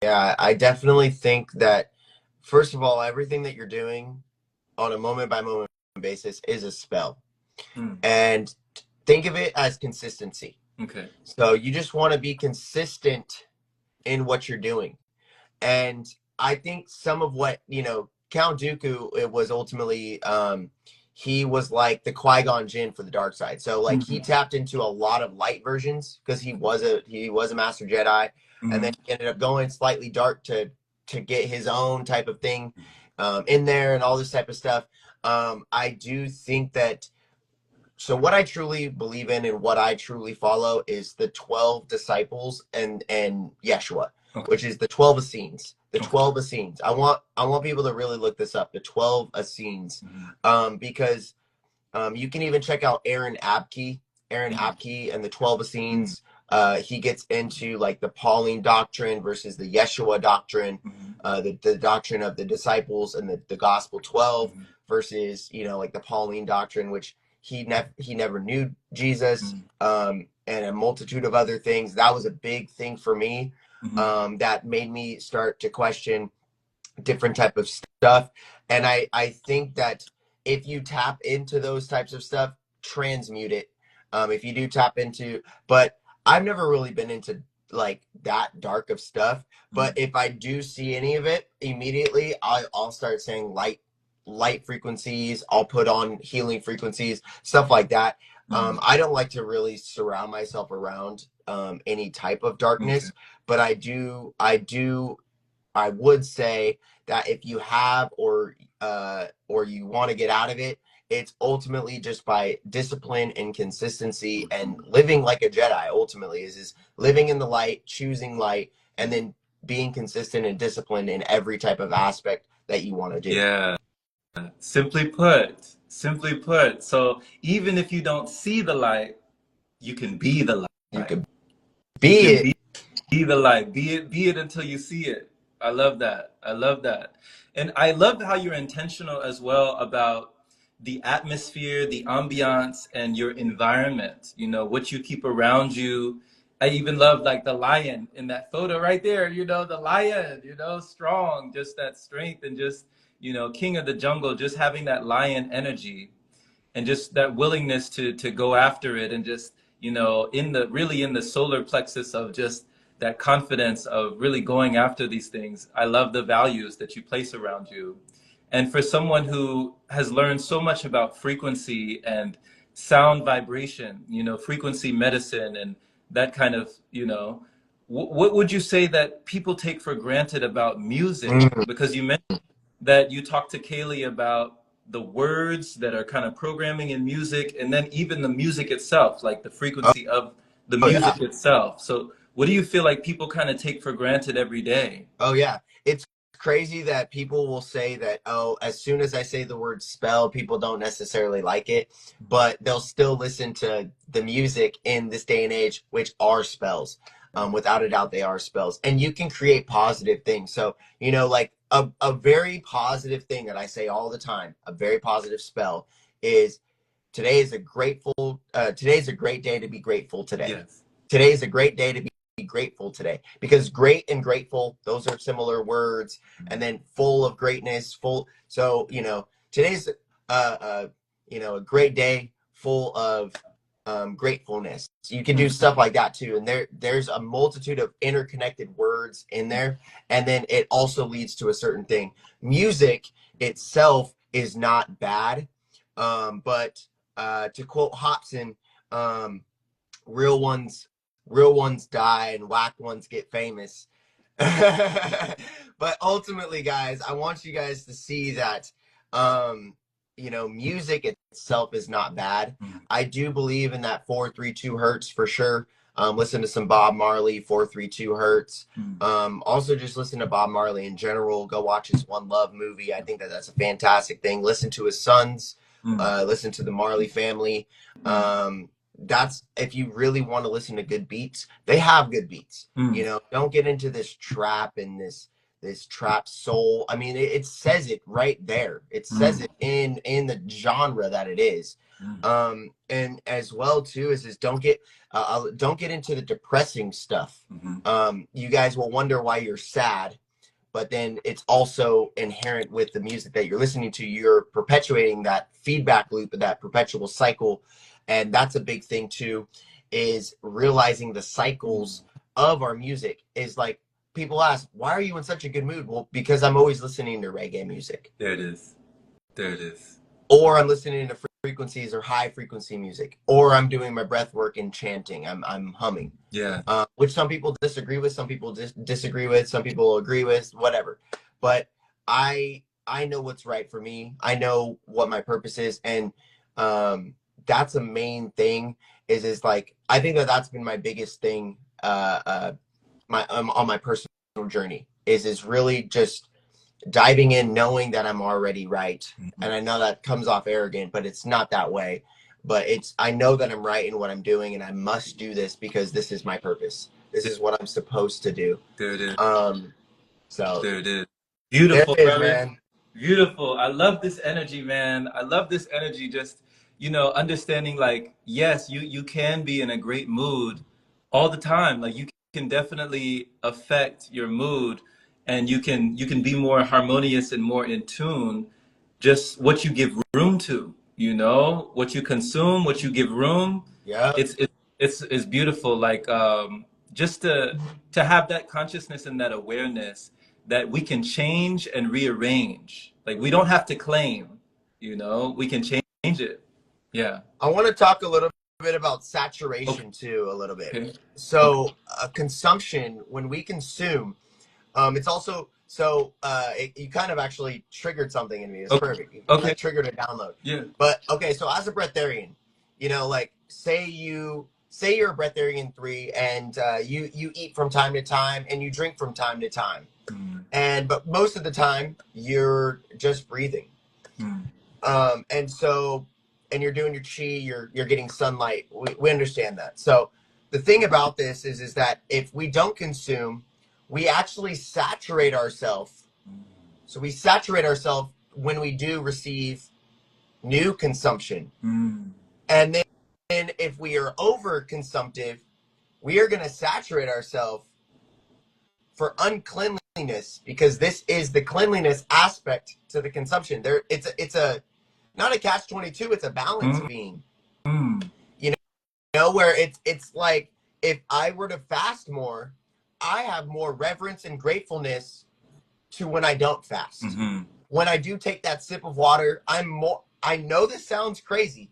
Yeah, I definitely think that, first of all, everything that you're doing on a moment by moment basis is a spell. Mm, And think of it as consistency. okay. So you just want to be consistent in what you're doing. And I think some of what, Count Dooku, it was ultimately, he was like the Qui-Gon Jinn for the dark side. So like he Mhm, tapped into a lot of light versions because he was a master Jedi, and then mhm, he ended up going slightly dark to get his own type of thing in there and all this type of stuff. I do think that, so what I truly believe in and what I truly follow is the 12 disciples and Yeshua, okay. which is the 12 Essenes. The Okay. 12 Essenes. I want people to really look this up. The 12 Essenes, Mhm, because you can even check out Aaron mhm, Apke and the 12 mhm, Essenes. He gets into like the Pauline doctrine versus the Yeshua doctrine, mhm, the doctrine of the disciples and the Gospel 12 mhm, versus, like the Pauline doctrine, which he never knew Jesus, mhm, and a multitude of other things. That was a big thing for me, mhm, that made me start to question different type of stuff. And I think that if you tap into those types of stuff, transmute it. If you do tap into, but I've never really been into like that dark of stuff. But mhm, if I do see any of it, immediately I'll start saying light frequencies. I'll put on healing frequencies, stuff like that. mhm. I don't like to really surround myself around any type of Okay. darkness, but I would say that if you have or you want to get out of it, it's ultimately just by discipline and consistency and living like a Jedi. Ultimately, is living in the light, choosing light, and then being consistent and disciplined in every type of aspect that you want to do. Yeah. Simply put. So even if you don't see the light, you can be the You light. could You be can it. be the light. Be it until you see it. I love that. I love that. And I love how you're intentional as well about the atmosphere, the ambiance, and your environment. What you keep around you. I even love like the lion in that photo right there, the lion, strong, just that strength and just, king of the jungle, just having that lion energy and just that willingness to go after it and just in the solar plexus of just that confidence of really going after these things. I love the values that you place around you. And for someone who has learned so much about frequency and sound vibration, frequency medicine and that kind of, what would you say that people take for granted about music? Mm. Because you mentioned that you talked to Kaylee about the words that are kind of programming in music, and then even the music itself, like the Oh, frequency of the oh yeah. music itself. So, what do you feel like people kind of take for granted every day? Oh yeah. It's crazy that people will say that, oh, as soon as I say the word spell, people don't necessarily like it, but they'll still listen to the music in this day and age, which are spells. Without a doubt, they are spells. And you can create positive things. So, like a very positive thing that I say all the time, a very positive spell is today's a great day to be grateful today. Yes. Today's a great day to be grateful today, because great and grateful, those are similar words. And then full of greatness, full. So, today's a great day full of gratefulness. You can do stuff like that too. And there's a multitude of interconnected words in there. And then it also leads to a certain thing. Music itself is not bad. But to quote Hobson, um, real ones real ones die and whack ones get famous. But ultimately, guys, I want you guys to see that music itself is not bad. I do believe in that 432 hertz for sure. Listen to some Bob Marley, 432 hertz. Also just listen to Bob Marley in general. Go watch his One Love movie. I think that that's a fantastic thing. Listen to his sons. Listen to the Marley family. That's if you really want to listen to good beats. They have good beats. Don't get into this trap and this trap soul. I mean, it says it right there. It says it in the genre that it is. And as well too is don't get into the depressing stuff. You guys will wonder why you're sad, but then it's also inherent with the music that you're listening to. You're perpetuating that feedback loop, that perpetual cycle. And that's a big thing too, is realizing the cycles of our music. Is like, people ask, why are you in such a good mood? Well, because I'm always listening to reggae music. There it is. There it is. Or I'm listening to frequencies or high frequency music, or I'm doing my breath work and chanting. I'm humming. Yeah. Which some people disagree with, some people disagree with, some people agree with, whatever. But I know what's right for me. I know what my purpose is, and that's a main thing. Is like, I think that's been my biggest thing. On my personal journey is really just diving in, knowing that I'm already right. And I know that comes off arrogant, but it's not that way. But I know that I'm right in what I'm doing, and I must do this because this is my purpose. This is what I'm supposed to do. There it is. So there it is. Beautiful, there it is, brother. man. Beautiful. I love this energy, man. I love this energy. Just, understanding, like, yes, you can be in a great mood all the time. Like, you can definitely affect your mood, and you can be more harmonious and more in tune. Just what you give room to, what you consume, what you give room. Yeah. It's beautiful. Like, just to have that consciousness and that awareness that we can change and rearrange. Like, we don't have to claim, we can change it. Yeah. I want to talk a little bit about saturation too, a little bit. Okay. So consumption, when we consume, it's also, you kind of actually triggered something in me. It's perfect. You Okay. triggered a download. Yeah. But okay, so as a breatharian, like, say you're a breatharian 3, and you eat from time to time and you drink from time to time. But most of the time you're just breathing. And you're doing your chi, you're getting sunlight. We understand that. So the thing about this is that if we don't consume, we actually saturate ourselves. So we saturate ourselves when we do receive new consumption. And then if we are over consumptive, we are going to saturate ourselves for uncleanliness, because this is the cleanliness aspect to the consumption. It's a not a catch-22, it's a balance being. Where it's like, if I were to fast more, I have more reverence and gratefulness to when I don't fast. When I do take that sip of water, I know this sounds crazy,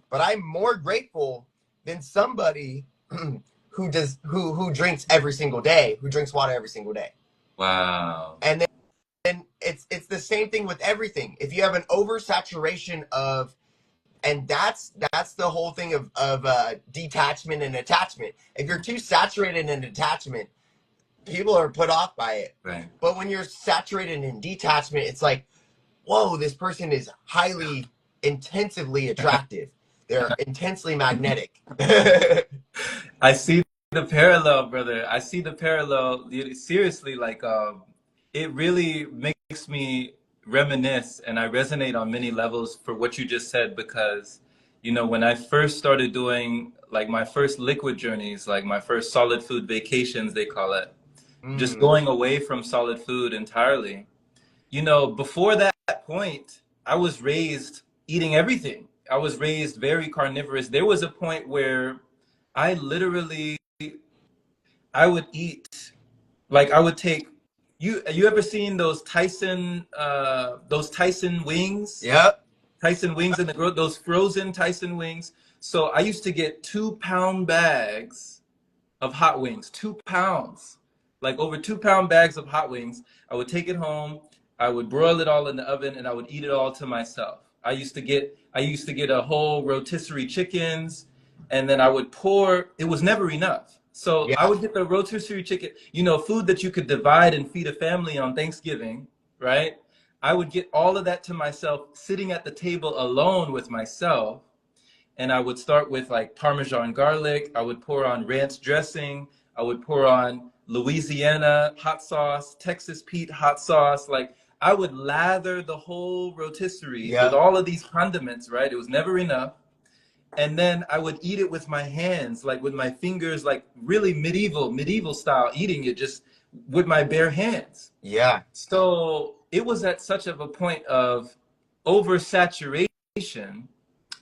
but I'm more grateful than somebody who drinks every single day, who drinks water every single day. Wow. And then it's the same thing with everything. If you have an oversaturation of, and that's the whole thing of detachment and attachment. If you're too saturated in attachment, people are put off by it. Right. But when you're saturated in detachment, it's like, whoa, this person is highly, intensively attractive. They're intensely magnetic. I see the parallel, brother. I see the parallel. Seriously, like, it really makes me reminisce, and I resonate on many levels for what you just said, because, when I first started doing, like, my first liquid journeys, like my first solid food vacations, they call it, just going away from solid food entirely. Before that point, I was raised eating everything. I was raised very carnivorous. There was a point where I literally, I would eat, like, I would take, you ever seen those Tyson wings? Yep. Tyson wings in the those frozen Tyson wings. So I used to get 2-pound bags of hot wings, 2 pounds, like over 2-pound bags of hot wings. I would take it home. I would broil it all in the oven, and I would eat it all to myself. I used to get a whole rotisserie chickens, and then I would pour. It was never enough. So I would get the rotisserie chicken, food that you could divide and feed a family on Thanksgiving, right? I would get all of that to myself, sitting at the table alone with myself. And I would start with, like, Parmesan garlic. I would pour on ranch dressing. I would pour on Louisiana hot sauce, Texas Pete hot sauce. Like I would lather the whole rotisserie with Yep. all of these condiments, right? It was never enough. And then I would eat it with my hands, like with my fingers, like really medieval style, eating it just with my bare hands. Yeah. So it was at such of a point of oversaturation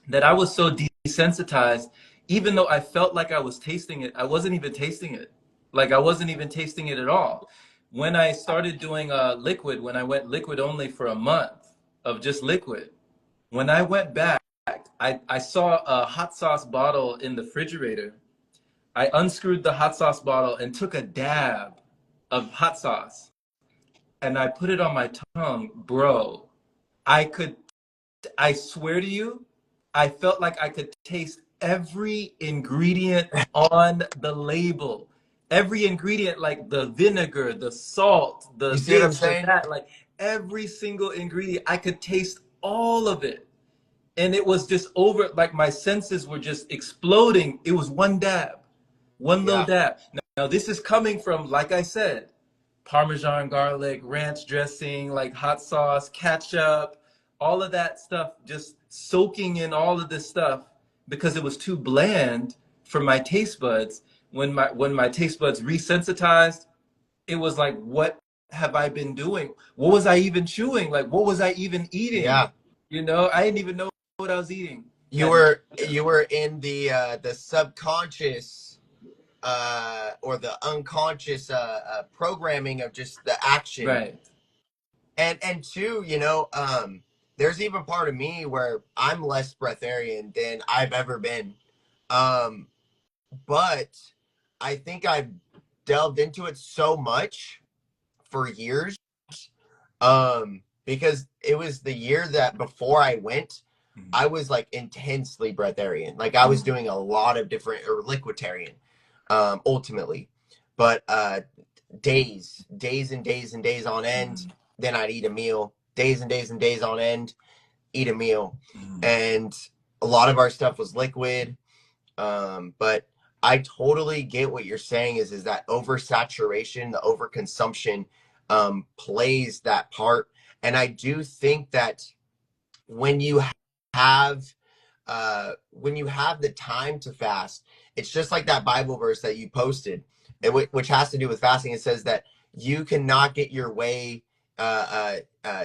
that I was so desensitized, even though I felt like I was tasting it, I wasn't even tasting it. Like I wasn't even tasting it at all. When I started doing liquid, when I went liquid only for a month of just liquid, when I went back, I saw a hot sauce bottle in the refrigerator. I unscrewed the hot sauce bottle and took a dab of hot sauce and I put it on my tongue. Bro, I could, I swear to you, I felt like I could taste every ingredient on the label. Every ingredient, like the vinegar, the salt, You the see what I'm this, the saying? that, like every single ingredient, I could taste all of it. And it was just over, like my senses were just exploding. It was one dab, one little Yeah. dab. Now this is coming from, like I said, Parmesan garlic, ranch dressing, like hot sauce, ketchup, all of that stuff, just soaking in all of this stuff because it was too bland for my taste buds. When my taste buds resensitized, it was like, what have I been doing? What was I even chewing? Like, what was I even eating? Yeah. I didn't even know what I was eating. You Had were you were in the subconscious or the unconscious programming of just the action. right. And two, there's even part of me where I'm less breatharian than I've ever been. Um, but I think I've delved into it so much for years. Because it was the year that before I went, Mm, I was like intensely breatharian. Like I was mm, doing a lot of different or liquidarian, ultimately. But days and days and days on end, mm, then I'd eat a meal. Days and days on end, eat a meal. mm, And a lot of our stuff was liquid. But I totally get what you're saying is that oversaturation, the overconsumption plays that part. And I do think that when you have when you have the time to fast, it's just like that Bible verse that you posted, which has to do with fasting. It says that you cannot get your way,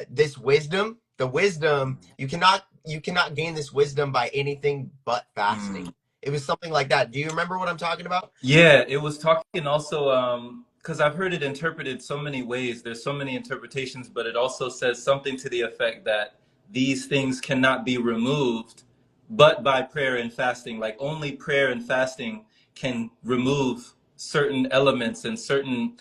this wisdom, the wisdom you cannot gain this wisdom by anything but mm. fasting. It was something like that. Do you remember what I'm talking about? Yeah, it was talking also because I've heard it interpreted so many ways. There's so many interpretations, but it also says something to the effect that these things cannot be removed but by prayer and fasting. Like only prayer and fasting can remove certain elements and certain,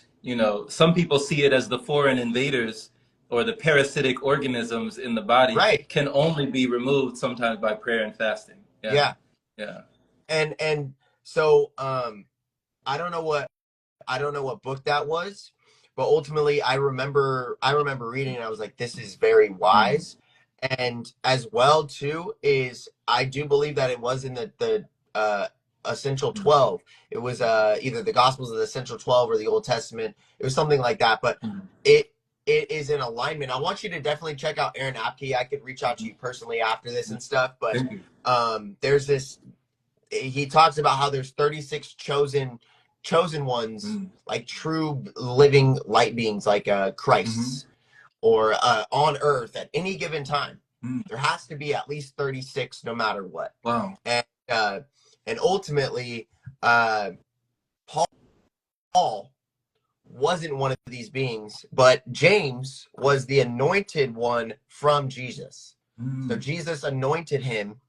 some people see it as the foreign invaders or the parasitic organisms in the body Right. can only be removed sometimes by prayer and fasting. Yeah. Yeah. Yeah. And so I don't know what I don't know what book that was, but ultimately I remember reading and I was like, this is very Mm, wise. And as well too is I do believe that it was in the Essential mm, 12. It was either the Gospels of the Essential 12 or the Old Testament. It was something like that, but mm. it it is in alignment. I want you to definitely check out Aaron Apke. I could reach out to you personally after this and stuff, but Thank you. there's this he talks about how there's 36 chosen ones, Mm, like true living light beings, like hmm. Christ's, or on earth at any given time. Mm. There has to be at least 36 no matter what. Wow. And and ultimately uh Paul wasn't one of these beings, but James was the anointed one from Jesus. So Mm, Jesus anointed him.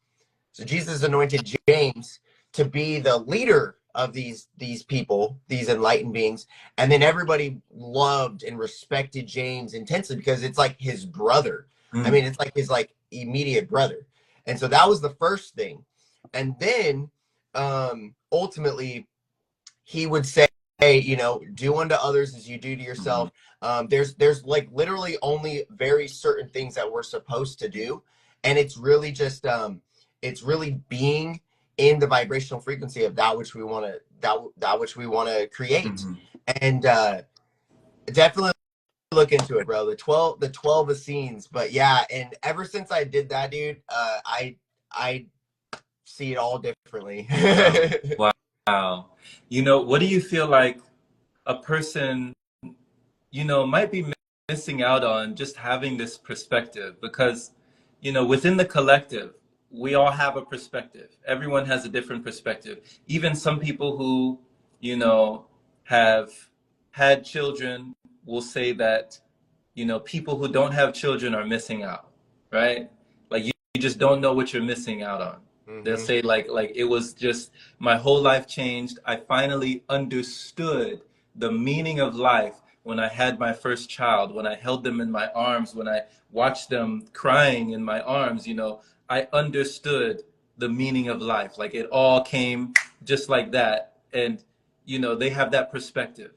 So Jesus anointed James to be the leader of these people, these enlightened beings, and then everybody loved and respected James intensely because it's like his brother. I mm, mean, it's like his like immediate brother. And so that was the first thing. And then ultimately he would say, hey, do unto others as you do to mhm, yourself. There's like literally only very certain things that we're supposed to do, and it's really just it's really being in the vibrational frequency of that which we want to that which we want to create. Mm-hmm. And definitely look into it, bro. The 12 Essenes. But yeah, and ever since I did that, dude, I see it all differently. Wow. Wow. You know, what do you feel like a person, you know, might be missing out on just having this perspective? Because, you know, within the collective, we all have a perspective. Everyone has a different perspective. Even some people who, you know, have had children will say that, you know, people who don't have children are missing out, right? Like you just don't know what you're missing out on. They'll Hmm. say like it was just my whole life changed. I finally understood the meaning of life when I had my first child, when I held them in my arms, when I watched them crying in my arms, you know, I understood the meaning of life. Like it all came just like that. And, you know, they have that perspective.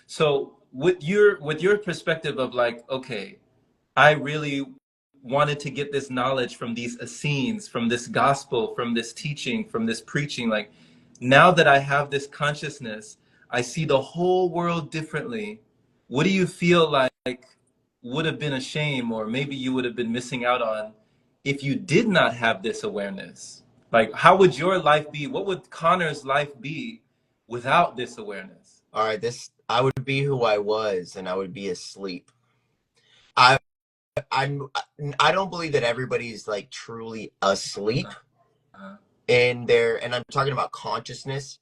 So with your perspective of like, okay, I really wanted to get this knowledge from these Essenes, from this gospel, from this teaching, from this preaching. Like now that I have this consciousness, I see the whole world differently. What do you feel like would have been a shame, or maybe you would have been missing out on if you did not have this awareness? Like, how would your life be? What would Connor's life be without this awareness? All right, this I would be who I was, and I would be asleep. I I'm I don't believe that everybody's like truly asleep Uh, in their, and I'm talking about consciousness.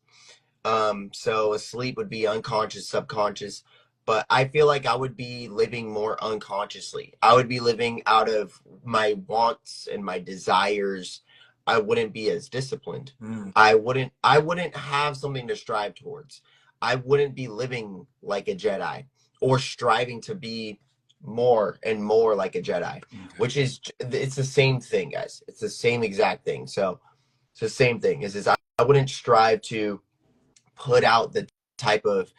So asleep would be unconscious, subconscious, but I feel like I would be living more unconsciously. I would be living out of my wants and my desires. I wouldn't be as disciplined. mm, I wouldn't have something to strive towards. I wouldn't be living like a Jedi or striving to be more and more like a Jedi, okay. which is it's the same thing, guys. It's the same exact thing. So it's the same thing. Is I wouldn't strive to put out the type of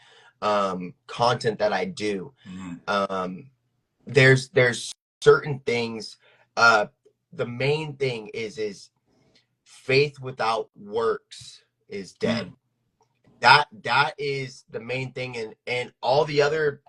content that I do. Mm, There's certain things. Uh, the main thing is faith without works is dead. mm, That is the main thing, and all the other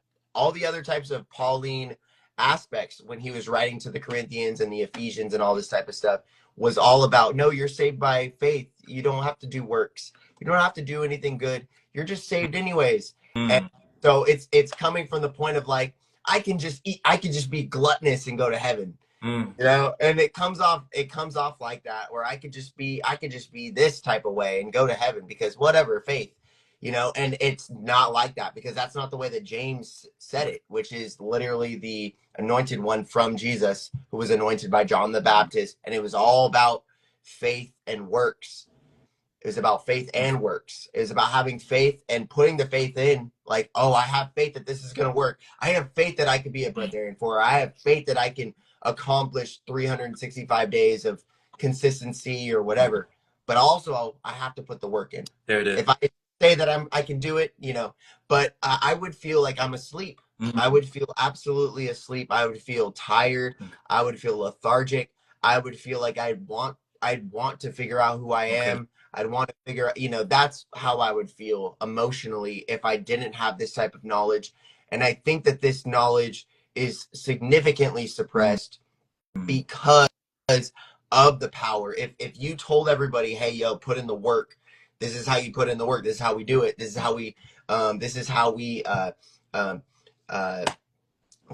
types of Pauline aspects when he was writing to the Corinthians and the Ephesians and all this type of stuff was all about, no, you're saved by faith. You don't have to do works. You don't have to do anything good. You're just saved anyways. And mm, so it's coming from the point of like, I can just eat, I can just be gluttonous and go to heaven. mm. And it comes off like that, where I could just be this type of way and go to heaven because whatever, faith. And it's not like that, because that's not the way that James said it, which is literally the anointed one from Jesus, who was anointed by John the Baptist, and it was all about faith and works. It was about faith and works. It was about having faith and putting the faith in, like, oh, I have faith that this is going to work. I have faith that I could be a breatharian for. I have faith that I can accomplish 365 days of consistency or whatever. But also, I have to put the work in. There it is. If I say that I can do it, but I would feel like I'm asleep. Mm, I would feel absolutely asleep. I would feel tired. I would feel lethargic. I would feel like I'd want to figure out who I okay. am. I'd want to figure out, that's how I would feel emotionally if I didn't have this type of knowledge. And I think that this knowledge is significantly Mm, suppressed mm, because of the power. If you told everybody, hey, yo, put in the work, this is how you put in the work, this is how we do it, this is how we um, uh,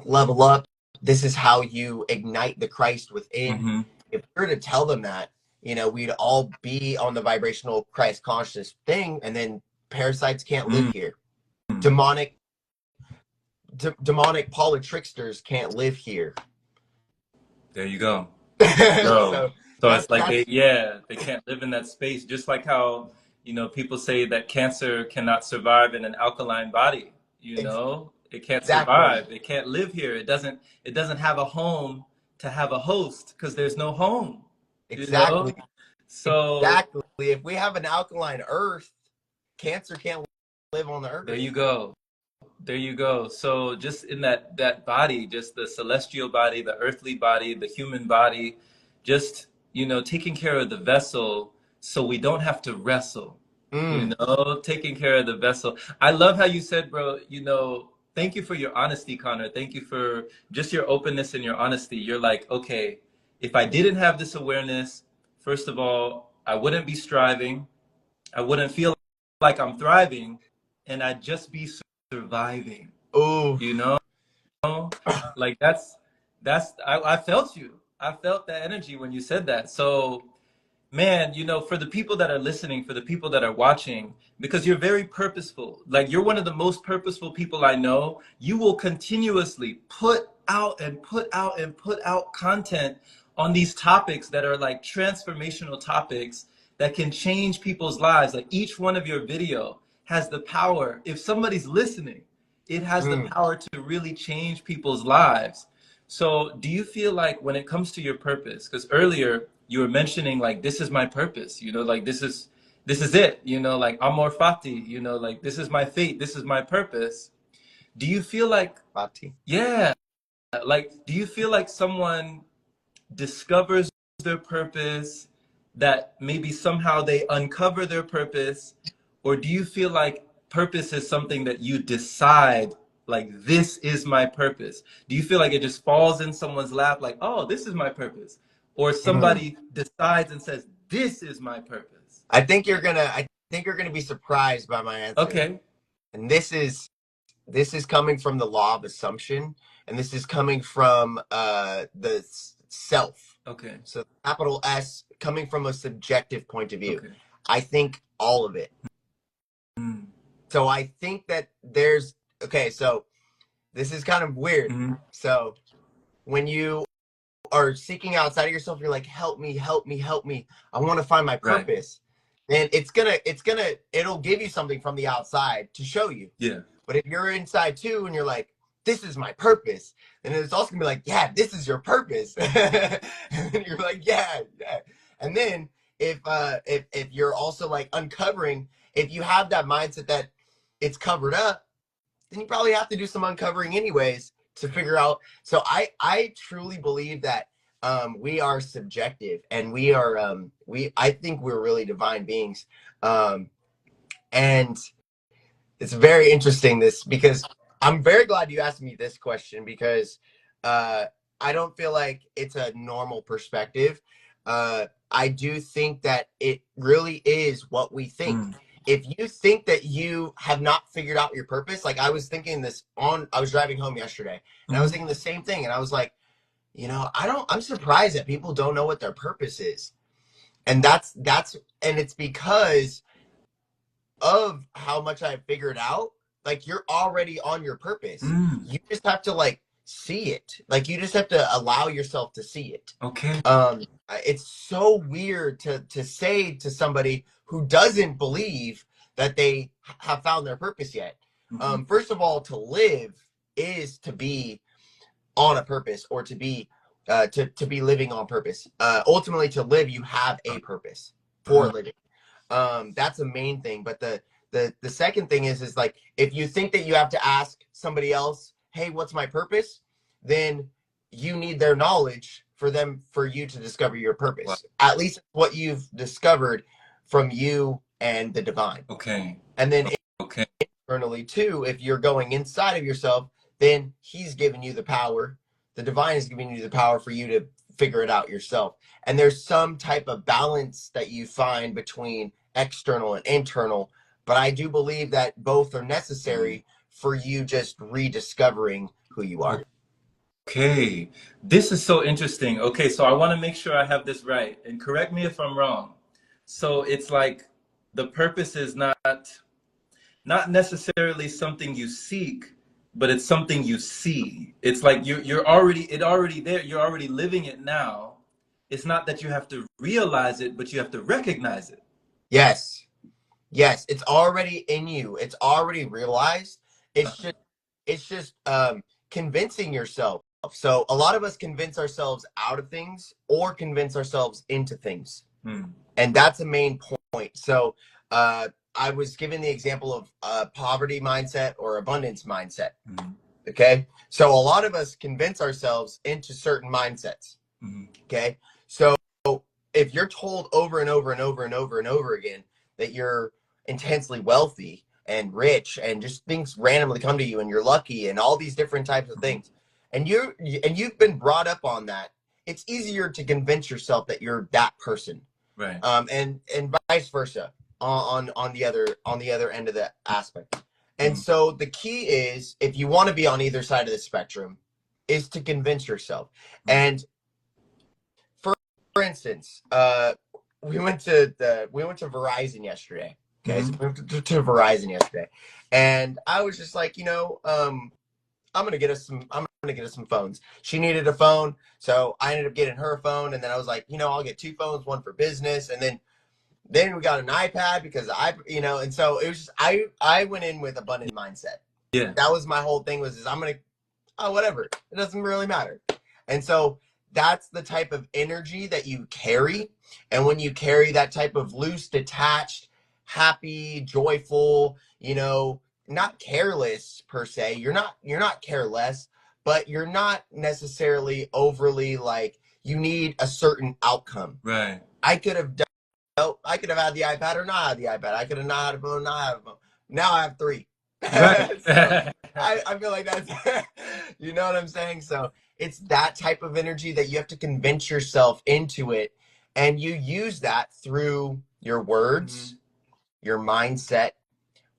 level up, this is how you ignite the Christ within. mm-hmm. If we were to tell them that, we'd all be on the vibrational Christ conscious thing, and then parasites can't live Mm, here. mm. Demonic demonic politricksters can't live here. There you go. Bro. So So that's it's like that's they can't live in that space. Just like how, you know, people say that cancer cannot survive in an alkaline body, you know? It can't exactly survive. It can't live here. It doesn't have a home to have a host because there's no home, you exactly know? So exactly. If we have an alkaline earth, cancer can't live on the there earth. you go. There you go. So just in that body, just the celestial body, the earthly body, the human body, just, you know, taking care of the vessel so we don't have to wrestle, you Mm. know, taking care of the vessel. I love how you said, bro, you know, thank you for your honesty, Connor. Thank you for just your openness and your honesty. You're like, okay, if I didn't have this awareness, first of all, I wouldn't be striving. I wouldn't feel like I'm thriving, and I'd just be surviving, Ooh. you know? Like I felt you. I felt that energy when you said that. So man, you know, for the people that are listening, for the people that are watching, because you're very purposeful, like you're one of the most purposeful people I know, you will continuously put out and put out and put out content on these topics that are like transformational topics that can change people's lives. Like each one of your video has the power, if somebody's listening, it has the Mm. power to really change people's lives. So do you feel like when it comes to your purpose, because earlier you were mentioning like this is my purpose, you know, like this is it, you know, like amor fati, you know, like this is my fate, this is my purpose. Do you feel like, Fati. yeah, like do you feel like someone discovers their purpose, that maybe somehow they uncover their purpose, or do you feel like purpose is something that you decide, like this is my purpose? Do you feel like it just falls in someone's lap, like, oh, this is my purpose, or Mm. somebody decides and says, this is my purpose? I think you're gonna be surprised by my answer. Okay. And this is coming from the law of assumption, and this is coming from the self. Okay. So capital S, coming from a subjective point of view. Okay. I think all of it. Mm. So I think that there's okay, so this is kind of weird. Mm-hmm. So when you are seeking outside of yourself, you're like, help me, help me, help me. I want to find my Right. purpose. And it'll give you something from the outside to show you. Yeah. But if you're inside too and you're like, this is my purpose, then it's also gonna be like, yeah, this is your purpose. And you're like, yeah, yeah. And then if you're also like uncovering, if you have that mindset that it's covered up, then you probably have to do some uncovering anyways to figure out. So I truly believe that we are subjective, and we are I think we're really divine beings. And it's very interesting this, because I'm very glad you asked me this question, because uh, I don't feel like it's a normal perspective. I do think that it really is what we think. Mm. If you think that you have not figured out your purpose, like I was thinking this I was driving home yesterday, and I was Mm-hmm. thinking the same thing, and I was like, I'm surprised that people don't know what their purpose is. And and it's because of how much I figured out. Like, you're already on your purpose. Mm. You just have to like see it. Like, you just have to allow yourself to see it. Okay. It's so weird to say to somebody who doesn't believe that they have found their purpose yet. Mm-hmm. First of all, to live is to be on a purpose, or to be to be living on purpose. Ultimately, to live, you have a purpose for Uh-huh. living. That's the main thing. But the second thing is like, if you think that you have to ask somebody else, hey, what's my purpose, then you need their knowledge for you to discover your Wow. purpose. At least what you've discovered from you and the divine. Okay. And then Okay. internally too, if you're going inside of yourself, then he's giving you the power. The divine is giving you the power for you to figure it out yourself. And there's some type of balance that you find between external and internal. But I do believe that both are necessary for you just rediscovering who you are. Okay. This is so interesting. Okay, so I want to make sure I have this right, and correct me if I'm wrong. So it's like the purpose is not necessarily something you seek, but it's something you see. It's like you're already there. You're already living it now. It's not that you have to realize it, but you have to recognize it. Yes. Yes. It's already in you. It's already realized. Uh, It's just convincing yourself. So a lot of us convince ourselves out of things, or convince ourselves into things. hmm. And that's a main point. So I was given the example of poverty mindset or abundance mindset. Hmm. Okay. So a lot of us convince ourselves into certain mindsets. Hmm. Okay. So if you're told over and over and over and over and over again that you're intensely wealthy and rich and just things randomly come to you and you're lucky and all these different types of things, and you've been brought up on that, it's easier to convince yourself that you're that person. Right. And vice versa on the other end of the aspect. And so the key is, if you want to be on either side of the spectrum, is to convince yourself. And for instance, we went to Verizon yesterday. Okay, so we went to Verizon yesterday, and I was just like, I'm gonna get us some phones. She needed a phone, so I ended up getting her a phone, and then I was like, I'll get two phones, one for business, and then we got an iPad because and so it was just I went in with abundant mindset. Yeah. That was my whole thing, was I'm gonna, whatever, it doesn't really matter. And so that's the type of energy that you carry. And when you carry that type of loose, detached, happy, joyful, not careless per se, you're not careless, but you're not necessarily overly like you need a certain outcome. Right. I could have had the iPad or not had the iPad. I could have not had a phone, not had a phone. Now I have three. Right. So I feel like that's, you know what I'm saying? So it's that type of energy that you have to convince yourself into it. And you use that through your words, your mindset,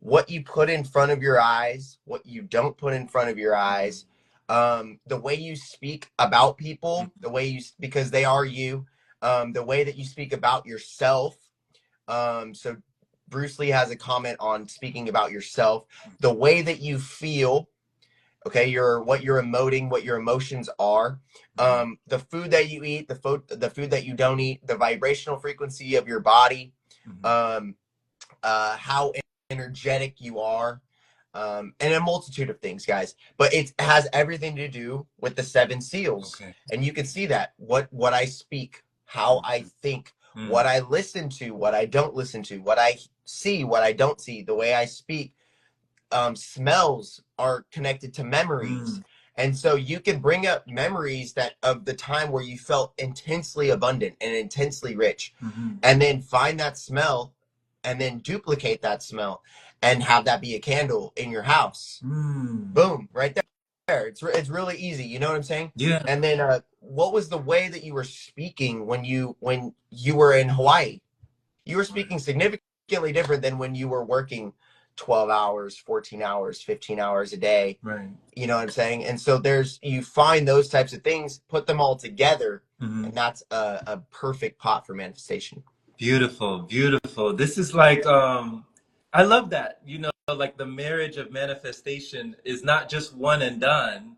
what you put in front of your eyes, what you don't put in front of your eyes, the way you speak about people, because they are you, the way that you speak about yourself. So Bruce Lee has a comment on speaking about yourself, the way that you feel, okay, what you're emoting, what your emotions are, the food that you eat, the food that you don't eat, the vibrational frequency of your body, how energetic you are, and a multitude of things, guys. But it has everything to do with the 7 seals. Okay. And you can see that what I speak, how I think, what I listen to, what I don't listen to, what I see, what I don't see, the way I speak. Smells are connected to memories. And so you can bring up memories that of the time where you felt intensely abundant and intensely rich, and then find that smell and then duplicate that smell and have that be a candle in your house. Boom, right there. It's really easy. You know what I'm saying? Yeah. And then what was the way that you were speaking when you were in Hawaii? You were speaking significantly different than when you were working 12 hours, 14 hours, 15 hours a day. Right. You know what I'm saying? And so you find those types of things, put them all together, and that's a perfect pot for manifestation. Beautiful, beautiful. This is like, I love that. Like the marriage of manifestation is not just one and done.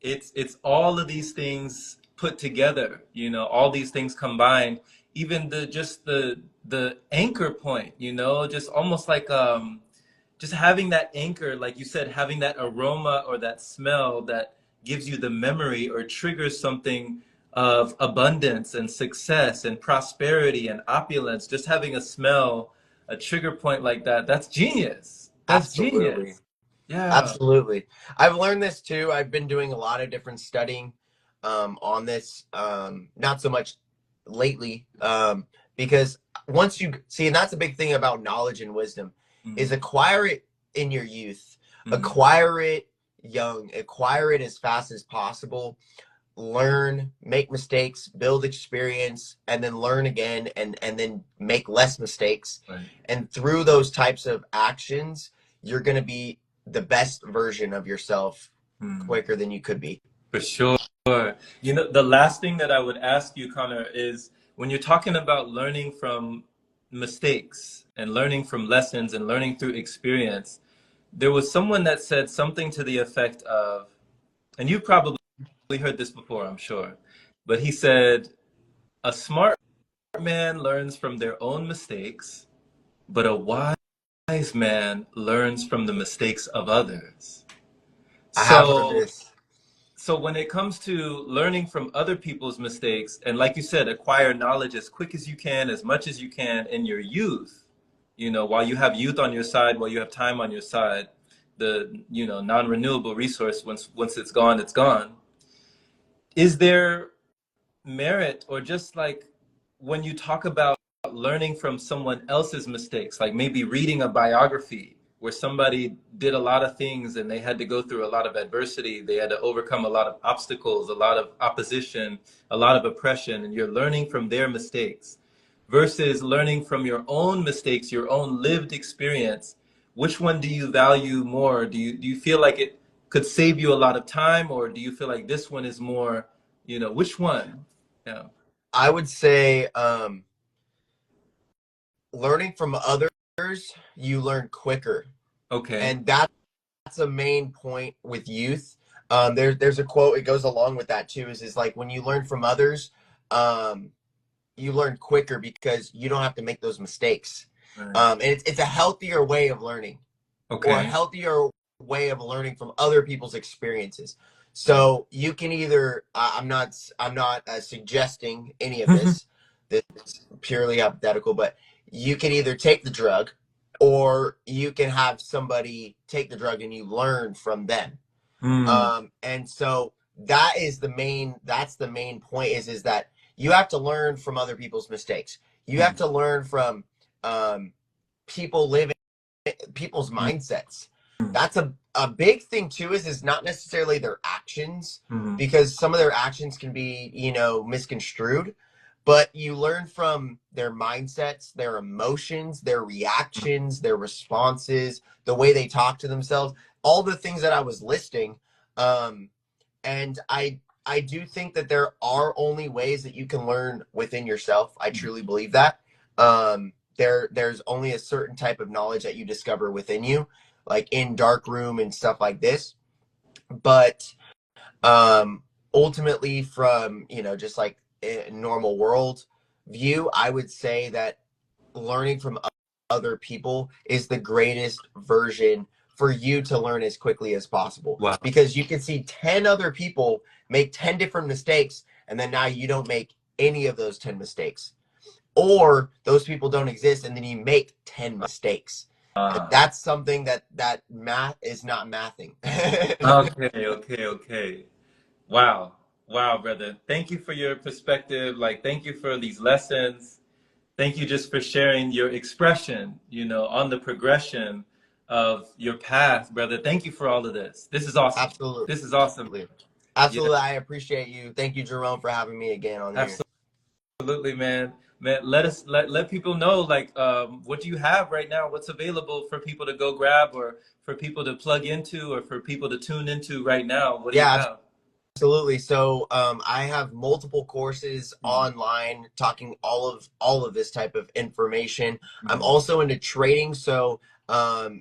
It's all of these things put together, all these things combined. Even the anchor point, just almost like just having that anchor, like you said, having that aroma or that smell that gives you the memory or triggers something of abundance and success and prosperity and opulence. Just having a smell, a trigger point like that, that's genius. That's Absolutely. genius. Yeah. Absolutely. I've learned this too. I've been doing a lot of different studying on this, not so much lately, because once you see, and that's a big thing about knowledge and wisdom, is acquire it in your youth, acquire it young, acquire it as fast as possible, learn, make mistakes, build experience, and then learn again, and then make less mistakes. Right. And through those types of actions, you're going to be the best version of yourself quicker than you could be. For sure. The last thing that I would ask you, Connor, is when you're talking about learning from mistakes and learning from lessons and learning through experience, there was someone that said something to the effect of, and you've probably heard this before, I'm sure, but he said, a smart man learns from their own mistakes, but a wise man learns from the mistakes of others. I have heard this. So when it comes to learning from other people's mistakes, and like you said, acquire knowledge as quick as you can, as much as you can in your youth, while you have youth on your side, while you have time on your side, the, non-renewable resource, once it's gone, it's gone. Is there merit or just like when you talk about learning from someone else's mistakes, like maybe reading a biography where somebody did a lot of things and they had to go through a lot of adversity, they had to overcome a lot of obstacles, a lot of opposition, a lot of oppression, and you're learning from their mistakes versus learning from your own mistakes, your own lived experience, which one do you value more? Do you feel like it could save you a lot of time, or do you feel like this one is more, which one? Yeah. I would say learning from others, you learn quicker. Okay. And that's a main point with youth. There's a quote, it goes along with that too, is like when you learn from others, um, you learn quicker because you don't have to make those mistakes. Right. And it's a healthier way of learning, or a Okay. healthier way of learning from other people's experiences. So you can either I'm not suggesting any of this. This is purely hypothetical, but you can either take the drug, or you can have somebody take the drug and you learn from them. Mm, And so that's the main point, is that you have to learn from other people's mistakes. You have mm, to learn from um, people living people's mm, mindsets. mm, That's a big thing too, is not necessarily their actions, mm, because some of their actions can be, misconstrued, but you learn from their mindsets, their emotions, their reactions, their responses, the way they talk to themselves, all the things that I was listing. Um, and I do think that there are only ways that you can learn within yourself. I mm. truly believe that. There's only a certain type of knowledge that you discover within you, like in dark room and stuff like this. But um ultimately, from just like a normal world view, I would say that learning from other people is the greatest version for you to learn as quickly as possible, Wow. because you can see 10 other people make 10 different mistakes, and then now you don't make any of those 10 mistakes, or those people don't exist and then you make 10 mistakes. And Ah. that's something that math is not mathing. Okay, okay, okay. Wow. Wow, brother. Thank you for your perspective. Like, thank you for these lessons. Thank you just for sharing your expression, on the progression of your path, brother. Thank you for all of this. This is awesome. Absolutely. This is awesome. Yeah, Absolutely. I appreciate you. Thank you, Jerome, for having me again on here. absolutely, man. Man, let people know, like, what do you have right now? What's available for people to go grab, or for people to plug into, or for people to tune into right now? What do you Yeah, have? absolutely. So I have multiple courses Mm, online talking all of this type of information. I'm mm, also into trading. So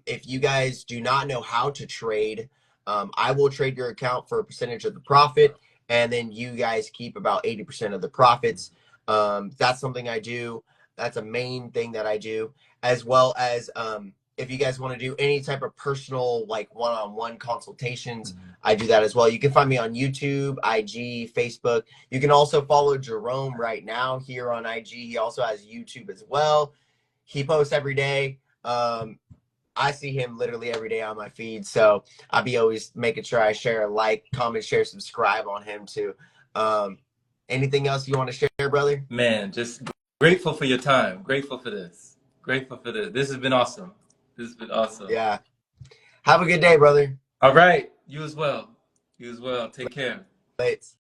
if you guys do not know how to trade, I will trade your account for a percentage of the profit, and then you guys keep about 80% of the profits. That's something I do. That's a main thing that I do, as well as if you guys want to do any type of personal, like one-on-one consultations, mm. I do that as well. You can find me on YouTube, IG, Facebook. You can also follow Jerome right now here on IG. He also has YouTube as well. He posts every day. I see him literally every day on my feed. So I'll be always making sure I share, like, comment, share, subscribe on him too. Um, Anything else you want to share, brother? Man, just grateful for your time. Grateful for this. Grateful for this. This has been awesome. This has been awesome. Yeah. Have a good day, brother. All right. You as well. You as well. Take care. Thanks.